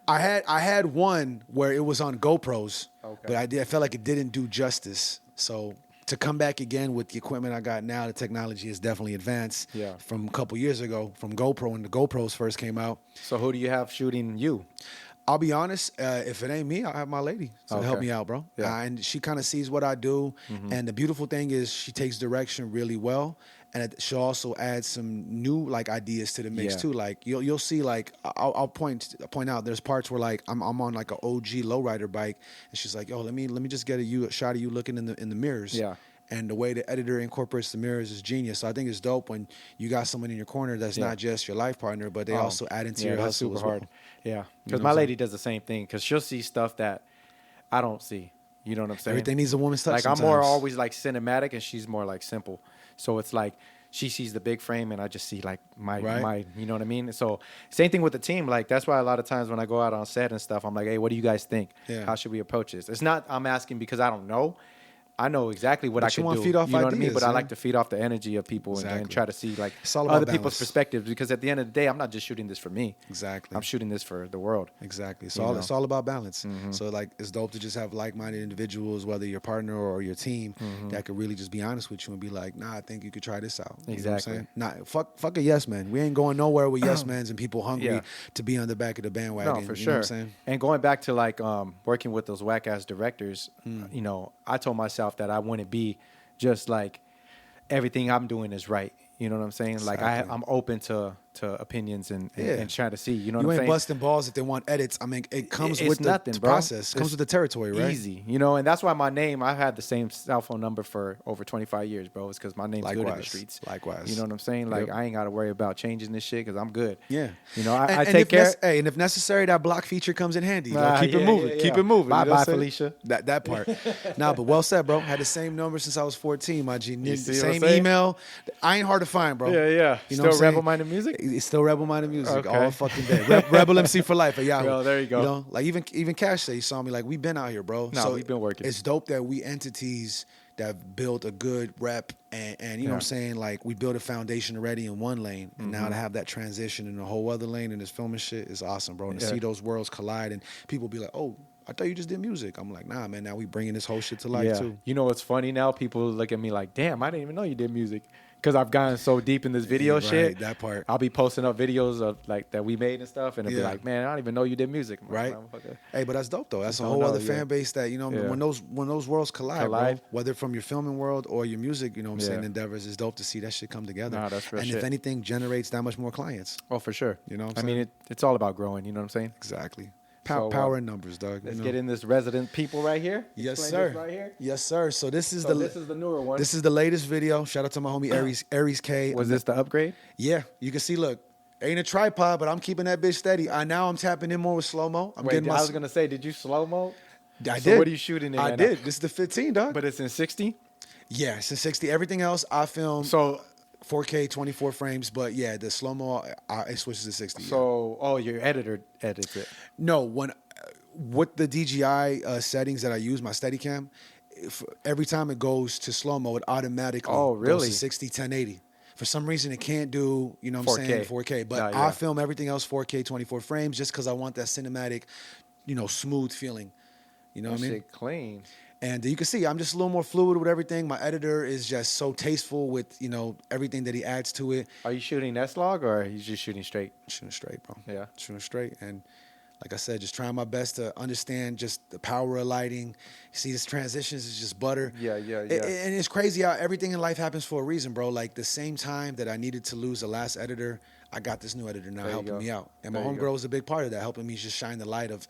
I had one where it was on GoPros, Okay. but I felt like it didn't do justice. So to come back again with the equipment I got now, the technology is definitely advanced. Yeah. From a couple years ago, from GoPro when the GoPros first came out. So who do you have shooting you? I'll be honest, if it ain't me, I'll have my lady to help Okay. me out, bro. Yeah. And she kind of sees what I do. And the beautiful thing is she takes direction really well. And she'll also add some new like ideas to the mix Yeah. too. Like you'll see like I'll point out there's parts where like I'm on like an OG lowrider bike, and she's like, yo, let me just get a shot of you looking in the mirrors. Yeah. And the way the editor incorporates the mirrors is genius. So I think it's dope when you got someone in your corner that's Yeah. not just your life partner, but they also add into your that's hustle super as well. hard. Yeah, know because what my I'm lady does the same thing. Because she'll see stuff that I don't see. You know what I'm saying? Everything needs a woman's touch. Like I'm more sometimes. always like cinematic, and she's more like simple. So it's like she sees the big frame, and I just see like my you know what I mean? So same thing with the team. Like that's why a lot of times when I go out on set and stuff, I'm like, hey, what do you guys think? Yeah. How should we approach this? It's not I'm asking because I don't know. I know exactly what But I you can wanna do. feed off you know what I mean? ideas, But I yeah. like to feed off the energy of people and Exactly. try to see like It's all about other people's balance. perspectives. Because at the end of the day, I'm not just shooting this for me. Exactly. I'm shooting this for the world. Exactly. You know? It's all about balance. So like it's dope to just have like-minded individuals, whether your partner or your team, that could really just be honest with you and be like, nah, I think you could try this out. You know what I'm Exactly. saying? Nah, fuck a yes man. We ain't going nowhere with yes mans and people hungry Yeah. to be on the back of the bandwagon. No, for you know what I'm sure. saying? And going back to like working with those whack ass directors, you know, I told myself that I wouldn't be just like everything I'm doing is right. You know what I'm saying? Like Exactly. I'm open to opinions and trying to see. You know You what I'm ain't saying? busting balls if they want edits. I mean, it comes It's with the nothing, bro. process. It comes It's with the territory, right? Easy, you know, and that's why my name. I've had the same cell phone number for over 25 years, bro. It's because my name's good in the Likewise. streets. Likewise. You know what I'm saying? Like Yep. I ain't got to worry about changing this shit because I'm good. Yeah. You know, I And take if care. Hey, and if necessary, that block feature comes in handy. Like, Ah, keep it yeah, moving. yeah, Keep yeah. it moving. Bye, you know what I'm bye, saying? Felicia. That part. Nah, but well said, bro. Had the same number since I was 14, my G. You see what I'm Same saying? email. I ain't hard to find, bro. Yeah, yeah. You know what Still I'm saying? rebel-minded music? It's still rebel-minded music Okay. all fucking day. Rebel MC for life at Yahoo. Yo, there you go. You know, like even Cash said, he saw me like, we've been out here, bro. No, So we've been working. It's dope that we entities that built a good rep and you know what I'm saying, like we built a foundation already in one lane, and now to have that transition in a whole other lane and this filming shit is awesome, bro. And to Yeah. see those worlds collide and people be like, oh, I thought you just did music. I'm like, nah, man. Now we bringing this whole shit to life too. You know what's funny now? People look at me like, damn, I didn't even know you did music. Because I've gotten so deep in this video Right, shit. that part. I'll be posting up videos of like that we made and stuff, and it'll be Yeah. like, man, I don't even know you did music. I'm like, Right. "Motherfucker." Hey, but that's dope though. That's Just a don't whole know, other yeah. fan base that, you know, Yeah. when those worlds collide, Collide. bro, whether from your filming world or your music, you know what I'm saying, Yeah. endeavors, it's dope to see that shit come together. Nah, that's real and shit. if anything generates that much more clients. Oh, for sure. You know what I'm I mean, saying? it's all about growing. You know what I'm saying? Exactly. So, Power in numbers, dog. Let's you know? get in this resident people right here. Yes, Explain sir. this right here. Yes, sir. So this is So this is the newer one. This is the latest video. Shout out to my homie Aries K. Was this the upgrade? Yeah, you can see. Look, ain't a tripod, but I'm keeping that bitch steady. Now I'm tapping in more with slow mo. I'm Wait, getting my. I was gonna say, did you slow mo? I So did. what are you shooting in I right now? did. This is the 15, dog. But it's in 60. Yeah, it's in 60. Everything else I film So 4K, 24 frames. But yeah, the slow mo it switches to 60. yeah. oh, your editor edits it. No, when with the DJI settings that I use, my Steadicam, every time it goes to slow mo, it automatically Oh, goes really? to 60, 1080. For some reason, it can't do, you know what I'm 4K. saying, 4K. But Nah, yeah. I film everything else 4K, 24 frames, just because I want that cinematic, you know, smooth feeling. You know That what I mean? shit clean. And you can see I'm just a little more fluid with everything. My editor is just so tasteful with, you know, everything that he adds to it. Are you shooting S-Log or are you just shooting straight? Shooting straight, bro. Yeah. Shooting straight. And like I said, just trying my best to understand just the power of lighting. You see, this transitions is just butter. Yeah. And it's crazy how everything in life happens for a reason, bro. Like the same time that I needed to lose the last editor, I got this new editor now There you helping go. me out. And my There you homegirl go. was a big part of that, helping me just shine the light of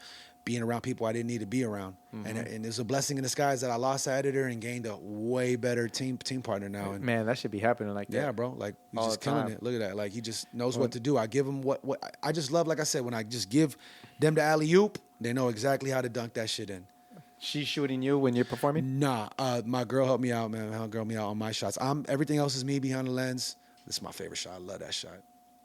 being around people I didn't need to be around. Mm-hmm. And it's a blessing in disguise that I lost the editor and gained a way better team partner now. And Man, that should be happening like that. yeah, bro. Like he's All just the killing time. it. Look at that. Like he just knows what to do. I give him what I just love. Like I said, when I just give them the alley oop, they know exactly how to dunk that shit in. She's shooting you when you're performing? Nah, my girl helped me out, man. My girl helped me out on my shots. Everything else is me behind the lens. This is my favorite shot. I love that shot.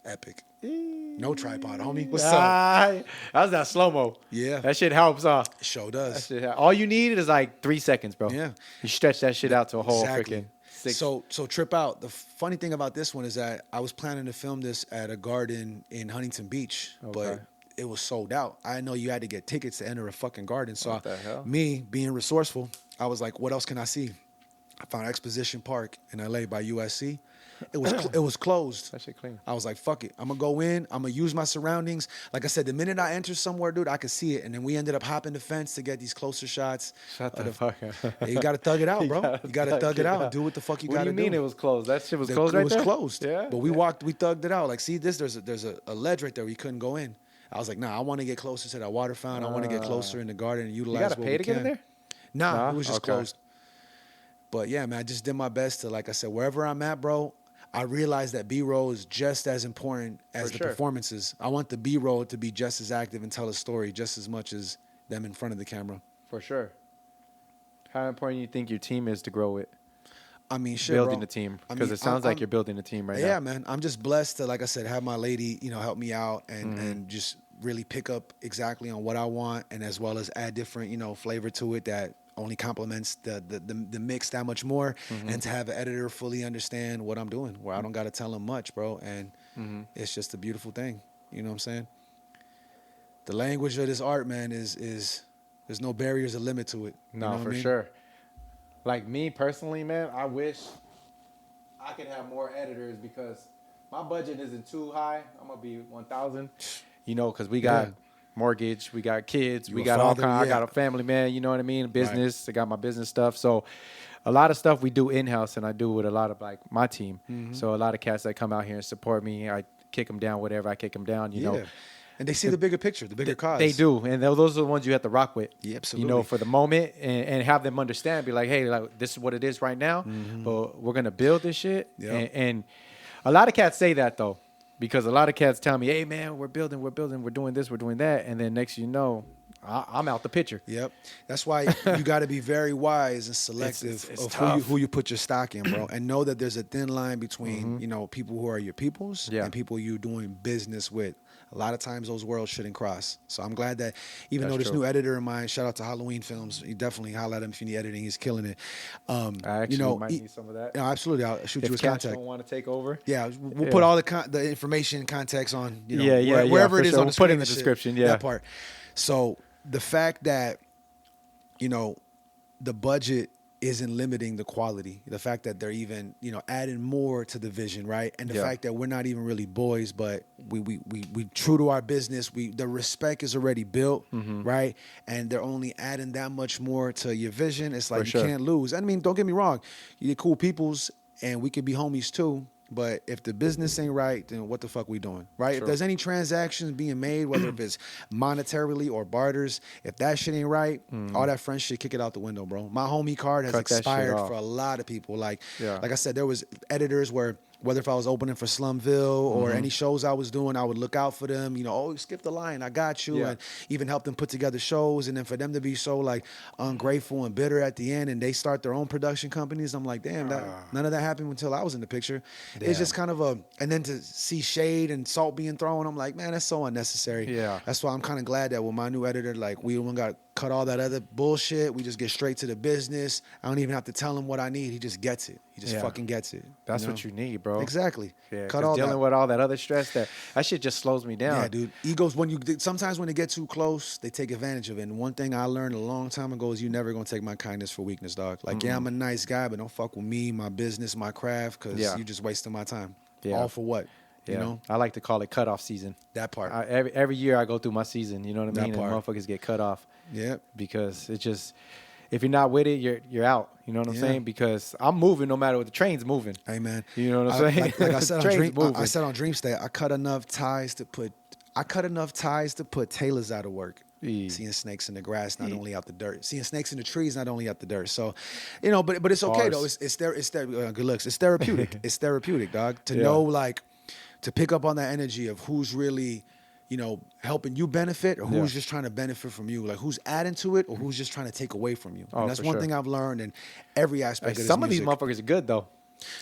Epic. No tripod, homie. What's up? That was that slow-mo. Yeah. That shit helps, It sure That does. shit all you need is like 3 seconds, bro. Yeah. You stretch that shit out to a whole Exactly. freaking 6. So trip out. The funny thing about this one is that I was planning to film this at a garden in Huntington Beach, Okay. but it was sold out. I know you had to get tickets to enter a fucking garden. So What the hell? me being resourceful, I was like, what else can I see? I found Exposition Park in LA by USC. It was closed. That shit clean. I was like, fuck it. I'm gonna go in. I'm gonna use my surroundings. Like I said, the minute I enter somewhere, dude, I could see it. And then we ended up hopping the fence to get these closer shots. Shut the fuck up. Yeah, you gotta thug it out, bro. You gotta thug it out. Do what the fuck you What gotta do do. you mean it was closed? That shit was The- closed it right was there? closed. Yeah. But we thugged it out. Like, see this? There's a ledge right there where you couldn't go in. I was like, nah, I want to get closer to that water fountain. I want to get closer in the garden and You utilize gotta what pay we to get can. in there? Nah, Nah? it was just Okay. closed. But yeah, man, I just did my best to, like I said, wherever I'm at, bro, I realized that B-roll is just as important as For the sure. performances. I want the B-roll to be just as active and tell a story just as much as them in front of the camera. For sure. How important do you think your team is to grow it? I mean, shit, Building bro. a team. I Because mean, it sounds like I'm- you're building a team right now. Yeah, man. I'm just blessed to, like I said, have my lady, help me out and just really pick up exactly on what I want, and as well as add different, flavor to it that only complements the mix that much more, and to have an editor fully understand what I'm doing, where I don't got to tell him much, bro. And it's just a beautiful thing. You know what I'm saying? The language of this art, man, is there's no barriers or limit to it. You know No, what I for mean? sure. Like me personally, man, I wish I could have more editors because my budget isn't too high. I'm gonna be 1,000. Because we got Yeah. mortgage, we got kids, You we a got all father, kinds. I yeah. got a family, man. You know what I mean? Business. I got my business stuff. So a lot of stuff we do in house, and I do with a lot of like my team. So a lot of cats that come out here and support me, I kick them down. Whatever I kick them down, you know. And they see the bigger picture, the bigger cause. They do, and those are the ones you have to rock with. Yeah, You absolutely. know, for the moment, and have them understand. Be like, hey, like this is what it is right now, but we're gonna build this shit. Yeah. And a lot of cats say that though, because a lot of cats tell me, hey man, we're building, we're doing this, we're doing that, and then next you know, I'm out the picture. Yep. That's why you got to be very wise and selective It's of tough. who you put your stock in, bro. And know that there's a thin line between, people who are your peoples Yeah. and people you're doing business with. A lot of times those worlds shouldn't cross. So I'm glad that even That's though this true. new editor of mine, shout out to Halloween Films, you definitely holler at him if you need editing. He's killing it. I actually might need some of that. No, absolutely. I'll shoot you If his cats contact. don't want to take over, Yeah, we'll Yeah. put all the information, context on, Yeah, wherever for it is sure. on We'll the put it in screen the and shit. description, yeah. That part. So the fact that, the budget isn't limiting the quality, the fact that they're even, adding more to the vision, right? And the Yeah. fact that we're not even really boys, but we true to our business. The respect is already built, right? And they're only adding that much more to your vision. It's like For you sure. can't lose. I mean, don't get me wrong. You're cool peoples, and we could be homies too. But if the business ain't right, then what the fuck we doing, right? True. If there's any transactions being made, whether if it's monetarily or barters, if that shit ain't right, all that friend shit, kick it out the window, bro. My homie card has Cut that shit expired off. for a lot of people. Like Yeah. I said, there was editors where whether if I was opening for Slumville or any shows I was doing, I would look out for them. Oh, skip the line, I got you, Yeah. and even help them put together shows. And then for them to be so like ungrateful and bitter at the end, and they start their own production companies, I'm like, damn, none of that happened until I was in the picture. Damn. It's just kind of and then to see shade and salt being thrown, I'm like, man, that's so unnecessary. Yeah. That's why I'm kind of glad that with my new editor, like we don't got cut all that other bullshit. We just get straight to the business. I don't even have to tell him what I need. He just gets it. He just Yeah. fucking gets it. that's what you need, bro. Exactly. Yeah, Cut 'cause all dealing that. with all that other stress, that shit just slows me down. Yeah, dude. Egos, sometimes when they get too close, they take advantage of it. And one thing I learned a long time ago is you never gonna take my kindness for weakness, dog. Like, yeah, I'm a nice guy, but don't fuck with me, my business, my craft, because Yeah. you just wasting my time. Yeah. All for what? Yeah. You know? I like to call it cutoff season. That part. Every year I go through my season, you know what I That mean? part. And motherfuckers get cut off Yeah. because it just, if you're not with it, you're out. You know what I'm Yeah. saying? Because I'm moving no matter what. The train's moving. Hey, man. You know what I'm saying? Like I said on Train's moving. I said on Dream State, I cut enough ties to put tailors out of work. Yeah. Seeing snakes in the grass, not only out the dirt. Seeing snakes in the trees, not only out the dirt. So, but it's okay though. Bars. It's good looks. It's therapeutic. It's therapeutic, dog. To Yeah. know, like, to pick up on that energy of who's really, helping you benefit, or who's Yeah. just trying to benefit from you. Like, who's adding to it, or who's just trying to take away from you. Oh, And that's for one sure. thing I've learned in every aspect Like, of this some of these music. motherfuckers are good though.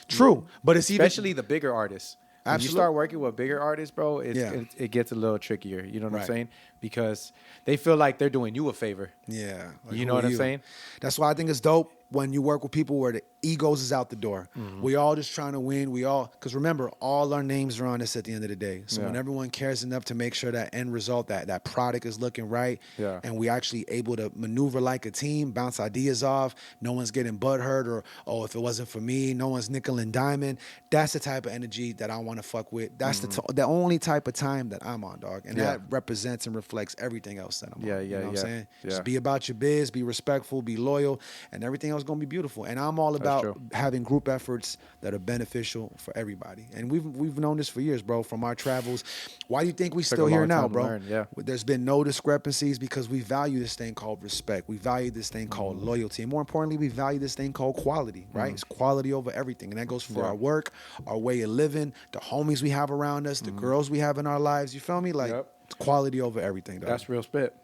True, but it's Especially the bigger artists. When you Absolute- start working with bigger artists, bro, Yeah. it gets a little trickier. You know what Right. I'm saying? Because they feel like they're doing you a favor. Yeah. You who know what are I'm saying? That's why I think it's dope when you work with people where the egos is out the door. We all just trying to win. Because remember, all our names are on this at the end of the day. So when everyone cares enough to make sure that end result, that product is looking right, and we actually able to maneuver like a team, bounce ideas off, no one's getting butthurt or, oh, if it wasn't for me, no one's nickel and diamond. That's the type of energy that I want to fuck with. That's the only type of time that I'm on, dog. And that represents and reflects everything else that I'm on. You know what I'm saying? Just be about your biz, be respectful, be loyal, and everything else is going to be beautiful. And I'm all about having group efforts that are beneficial for everybody. And we've known this for years, bro, from our travels. Why do you think we still here now, bro? There's been no discrepancies because we value this thing called respect. We value this thing called loyalty. And more importantly, we value this thing called quality, right? It's quality over everything. And that goes for our work, our way of living, the homies we have around us, the girls we have in our lives. You feel me? Like, it's quality over everything, dog. That's real spit.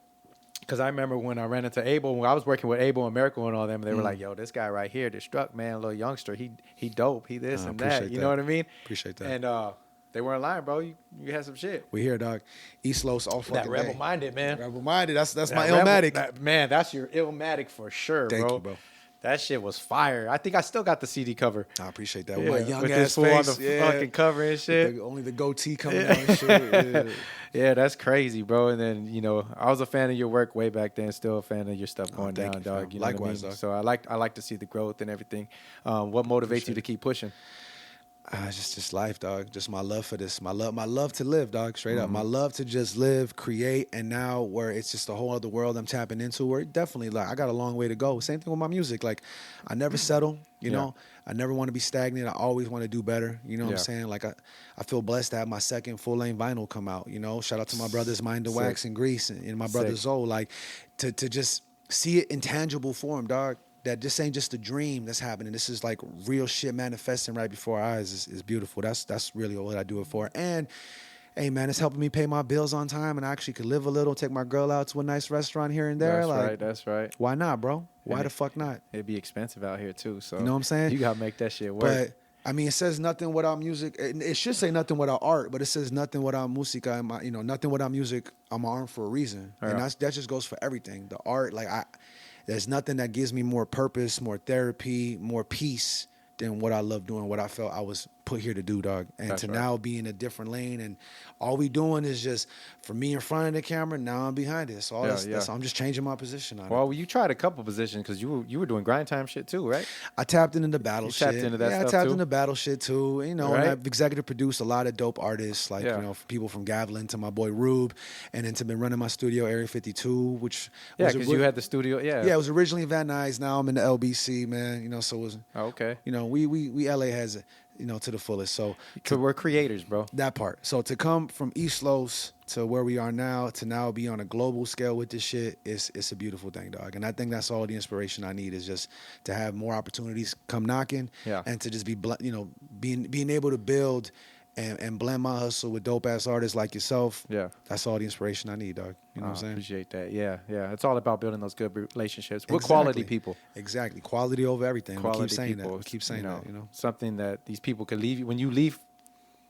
Because I remember when I ran into Abel, when I was working with Abel and Miracle and all them, they were like, yo, this guy right here, Destruct, man, little youngster, he dope, he this and that. You know what I mean? Appreciate that. And they weren't lying, bro. You had some shit. We here, dog. East Los all fucking that rebel-minded, man. Rebel-minded, that's my Illmatic. Man, that's your Illmatic for sure, Thank you, bro. That shit was fire. I think I still got the CD cover. I appreciate that. With my young with ass this fool face. on the fucking cover and shit. Only the goatee coming out and shit. Yeah, that's crazy, bro. And then, you know, I was a fan of your work way back then. Still a fan of your stuff going down, dog. You know Likewise, what I mean? dog. So I like to see the growth and everything. What motivates you to keep pushing? Just life, dog. Just my love for this. My love to live, dog. Straight up. My love to just live, create, and now where it's just a whole other world I'm tapping into. Where definitely, like, I got a long way to go. Same thing with my music. Like, I never settle. You know, I never want to be stagnant. I always want to do better. You know what I'm saying? Like, I feel blessed to have my second full-length vinyl come out. You know, shout out to my brothers Mind to Wax and Grease and my brother Zoe. Like, to just see it in tangible form, dog. That this ain't just a dream that's happening. This is like real shit manifesting right before our eyes is beautiful. That's really what I do it for. And hey, man, it's helping me pay my bills on time, and I actually could live a little, take my girl out to a nice restaurant here and there. That's right. Why not, bro? Why the fuck not? It'd be expensive out here too. So you know what I'm saying? You gotta make that shit work. But I mean, it says nothing without music. It should say nothing without art, but it says nothing without musica. Nothing without music. I'm armed for a reason, and that just goes for everything. The art, like there's nothing that gives me more purpose, more therapy, more peace than what I love doing, what I felt I was put here to do, dog. And now be in a different lane, and all we doing is just, for me in front of the camera, now I'm behind it. So I'm just changing my position on it. Well, you tried a couple positions because you were doing grind time shit too, right? I tapped into the battle shit. Tapped into that stuff I tapped too? into battle shit too. You know, and I've executive produced a lot of dope artists, like, you know, people from Gavlin to my boy Rube, and then to been running my studio, Area 52, which because you had the studio, Yeah, it was originally Van Nuys. Now I'm in the LBC, man. You know, so it was, you know, we LA has it, you know, to the fullest. So we're creators, bro. That part. So to come from East Los to where we are now, to now be on a global scale with this shit, it's a beautiful thing, dog. And I think that's all the inspiration I need, is just to have more opportunities come knocking, and to just be, you know, being able to build and blend my hustle with dope ass artists like yourself. Yeah, that's all the inspiration I need, dog. You know what I'm saying? Appreciate that. Yeah. It's all about building those good relationships with quality people. Exactly, quality over everything. Quality we keep saying people. that. We keep saying that. You know, something that these people can leave you when you leave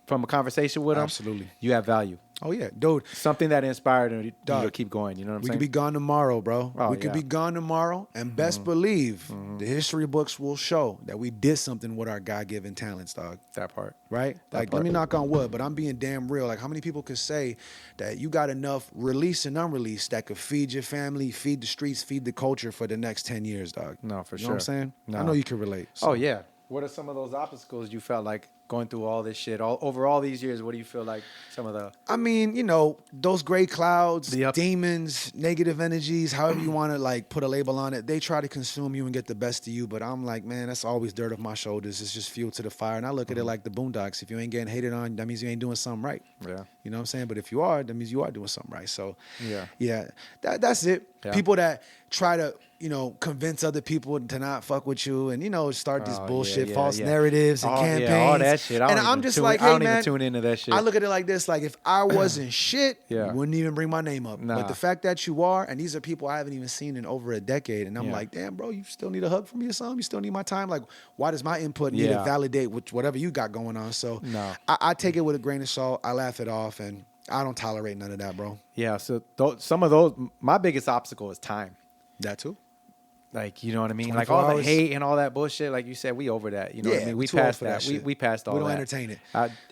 from a conversation with them. Absolutely, you have value. Oh yeah, dude. Something that inspired you to keep going. You know what I'm saying? We could be gone tomorrow, bro. We could be gone tomorrow, and best believe the history books will show that we did something with our God-given talents, dog. That part, right? Let me knock on wood, but I'm being damn real. Like, how many people could say that you got enough released and unreleased that could feed your family, feed the streets, feed the culture for the next 10 years, dog? No, for sure. You know what I'm saying? No. I know you can relate. So. Oh yeah. What are some of those obstacles you felt like going through all this shit over all these years? What do you feel like some of the... I mean, you know, those gray clouds, demons, negative energies, however you want to like put a label on it, they try to consume you and get the best of you. But I'm like, man, that's always dirt off my shoulders. It's just fuel to the fire. And I look at it like the Boondocks. If you ain't getting hated on, that means you ain't doing something right. Yeah. You know what I'm saying? But if you are, that means you are doing something right. So yeah, that's it. Yeah. People that try to, you know, convince other people to not fuck with you, and, you know, start this bullshit, false narratives and campaigns. Yeah, all that shit. And I'm just like, hey, I don't man, even tune into that shit. I look at it like this: like, if I wasn't shit, you wouldn't even bring my name up. But the fact that you are, and these are people I haven't even seen in over a decade, and I'm like, damn, bro, you still need a hug from me or something? You still need my time? Like, why does my input need to validate whatever you got going on? So I take it with a grain of salt. I laugh it off, and I don't tolerate none of that, bro. Yeah. So some of those, my biggest obstacle is time. That too. Like, you know what I mean? 24 Like all the hours. hate and all that bullshit, like you said, we over that. You know what I Yeah, mean? we We too old passed for that that. shit. We passed all We that. don't entertain it.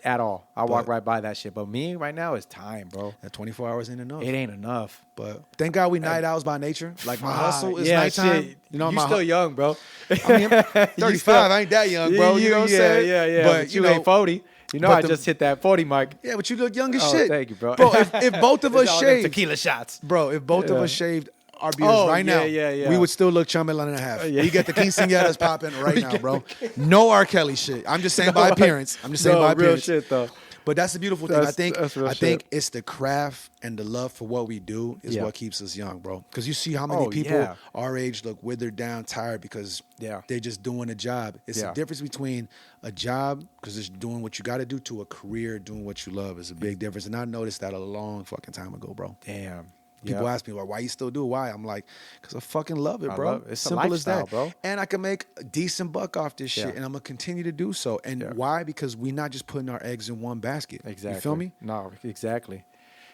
At all. I walk But- right by that shit. But me right now is time, bro. That 24 hours ain't enough. It ain't enough. But thank God we night owls by nature. Like my hustle is yeah, nighttime. shit. You know, you my still young, bro. I mean, I'm 35. I ain't that young, bro. You know what I'm saying? Yeah. But you know, ain't 40. You know, but I the- just hit that 40 mark. Yeah, but you look young as Oh, shit. thank you, bro. Bro, if both of us It's all them shaved, tequila shots. bro, if both of Yeah. us shaved our beards right now, yeah. we would still look chumel and a half. Yeah. We get the quinceañeras popping right now, bro. No R. Kelly shit. I'm just saying by appearance. I'm just saying by real appearance. shit, though. But that's the beautiful thing. That's real I think shit. it's the craft and the love for what we do is Yeah. what keeps us young, bro. Because you see how many Oh, people yeah. our age look withered down, tired because Yeah. they're just doing a job. It's Yeah. the difference between a job, because it's doing what you got to do, to a career doing what you love is a big difference. And I noticed that a long fucking time ago, bro. Damn. People Yeah. ask me, well, why you still do it? Why? I'm like, because I fucking love it, I bro. love it. It's a Simple as lifestyle, that, bro. And I can make a decent buck off this shit, Yeah. and I'm gonna continue to do so. And Yeah. why? Because we're not just putting our eggs in one basket. Exactly. You feel me? No, exactly.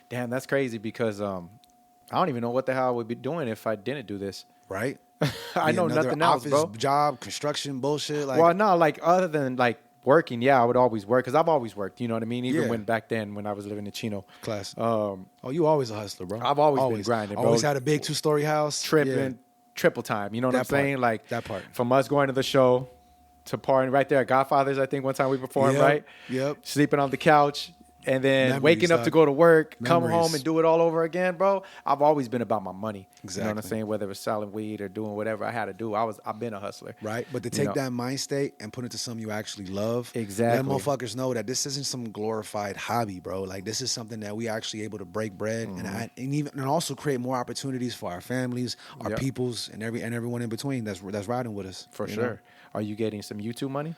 Damn, that's crazy because I don't even know what the hell I would be doing if I didn't do this. Right? I Be know another nothing else, office bro. job, construction bullshit. Like, Well, no, like other than like working, yeah, I would always work because I've always worked. You know what I mean? Even Yeah. when back then when I was living in Chino, class. um, Oh, you always a hustler, bro. I've always been grinding, bro. Always had a big 2-story house. tripping, triple time. You know what That I'm part. saying? Like That part. from us going to the show to partying right there at Godfather's. I think one time we performed, Yep, right? yep. Sleeping on the couch. And then Memories, waking up to dog. go to work, come Memories. home and do it all over again, bro. I've always been about my money. You know what I'm Exactly. saying? Whether it was selling weed or doing whatever I had to do, I've been a hustler. Right, but to You take know? that mind state and put it to something you actually love, Exactly. let motherfuckers know that this isn't some glorified hobby, bro. Like this is something that we actually able to break bread and also create more opportunities for our families, our Yep. peoples, and everyone in between that's riding with us. For you sure. know? Are you getting some YouTube money?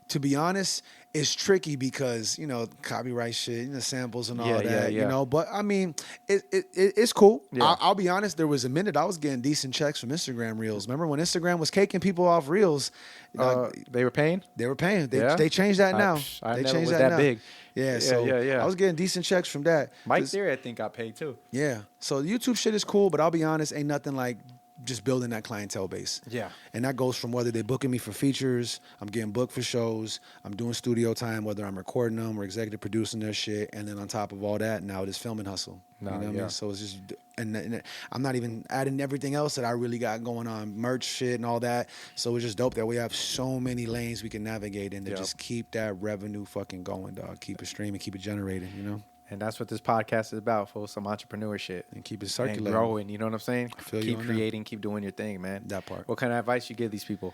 To be honest, it's tricky because copyright shit, samples and all Yeah, that, yeah. But I mean, it's cool. Yeah. I'll be honest. There was a minute I was getting decent checks from Instagram Reels. Remember when Instagram was caking people off Reels? They were paying? They were paying. Yeah? They changed that now. I They never changed was that that now. big. Yeah, Yeah, so yeah. I was getting decent checks from that. Mike Just- Theory, I think, got paid too. Yeah. So YouTube shit is cool, but I'll be honest, ain't nothing like just building that clientele base. Yeah. And that goes from whether they're booking me for features, I'm getting booked for shows, I'm doing studio time, whether I'm recording them or executive producing their shit, and then on top of all that, now this filming hustle. No, you know what I yeah. mean? So it's just, and I'm not even adding everything else that I really got going on, merch shit and all that. So it's just dope that we have so many lanes we can navigate in to Yep. just keep that revenue fucking going, dog. Keep it streaming, keep it generating, And that's what this podcast is about, for some entrepreneur shit. and keep it And circulating. growing, you know what I'm saying? feel you Keep on that. creating, keep doing your thing, man. That part. What kind of advice you give these people?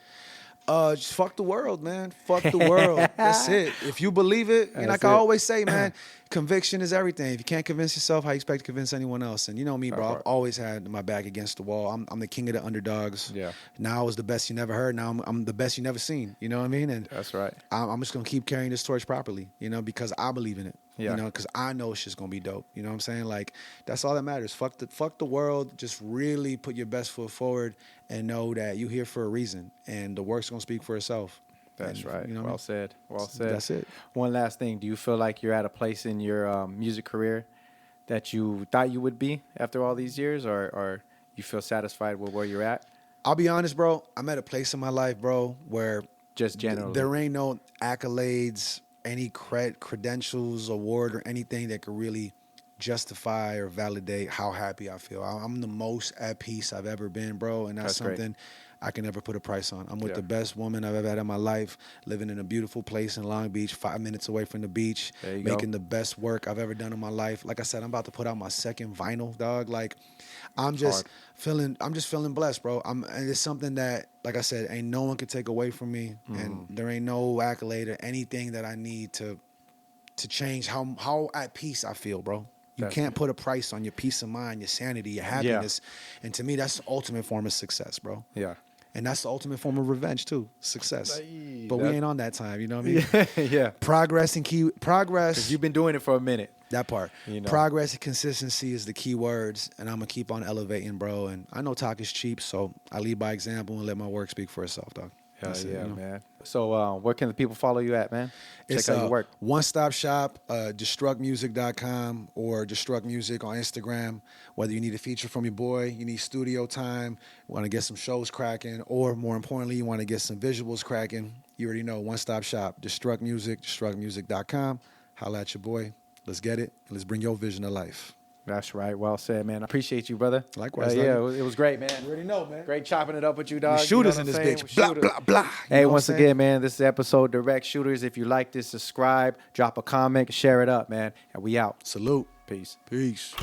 Just fuck the world, man. Fuck the world. That's it. If you believe it, and That's like I it. always say, man, conviction is everything. If you can't convince yourself, how you expect to convince anyone else? And you know me, bro. I've always had my back against the wall. I'm the king of the underdogs. Yeah. Now I was the best you never heard. Now I'm the best you never seen. You know what I mean? And That's right. I'm just gonna keep carrying this torch properly, because I believe in it. Yeah. Because I know shit's gonna be dope. You know what I'm saying? Like that's all that matters. Fuck the world. Just really put your best foot forward and know that you're here for a reason, and the work's gonna speak for itself. That's And, right. you know what I Well mean? said. Well said. That's it. One last thing. Do you feel like you're at a place in your music career that you thought you would be after all these years, or you feel sasatisfied with where you're at? I'll be honest, bro. I'm at a place in my life, bro, where Just generally. there ain't no accolades, any credentials, award, or anything that could really justify or validate how happy I feel. I'm the most at peace I've ever been, bro, and that's That's great. something I can never put a price on. I'm with Yeah. the best woman I've ever had in my life, living in a beautiful place in Long Beach, 5 minutes away from the beach, There you making go. the best work I've ever done in my life. Like I said, I'm about to put out my second vinyl, dog. Like, I'm just feeling blessed, bro. And it's something that, like I said, ain't no one can take away from me, and there ain't no accolade or anything that I need to change how at peace I feel, bro. You That's can't put a price on your peace of mind, your sanity, your happiness. And to me, that's the ultimate form of success, bro. Yeah. And that's the ultimate form of revenge too, success. Aye, But we that- ain't on that time, you know what I mean? Yeah. Progress and progress. 'Cause you've been doing it for a minute. That part. You know. Progress and consistency is the key words, and I'm gonna keep on elevating, bro. And I know talk is cheap, so I lead by example and let my work speak for itself, dog. That's it, yeah, you know? man. So where can the people follow you at, man? It's Check out your work. one-stop shop, destructmusic.com or Destruct Music on Instagram. Whether you need a feature from your boy, you need studio time, want to get some shows cracking, or more importantly, you want to get some visuals cracking, you already know, one-stop shop, Destruct Music, destructmusic.com. Holla at your boy. Let's get it. Let's bring your vision to life. That's right. Well said, man. I appreciate you, brother. Likewise, Yeah, dog. it was great, man. You already know, man. Great chopping it up with you, dog. We shooters You in know this what I'm bitch. saying? Blah, Shooters. blah, blah. You Hey, know what once I'm saying? again, man, this is episode Direct Shooters. If you like this, subscribe, drop a comment, share it up, man. And we out. Salute. Peace. Peace.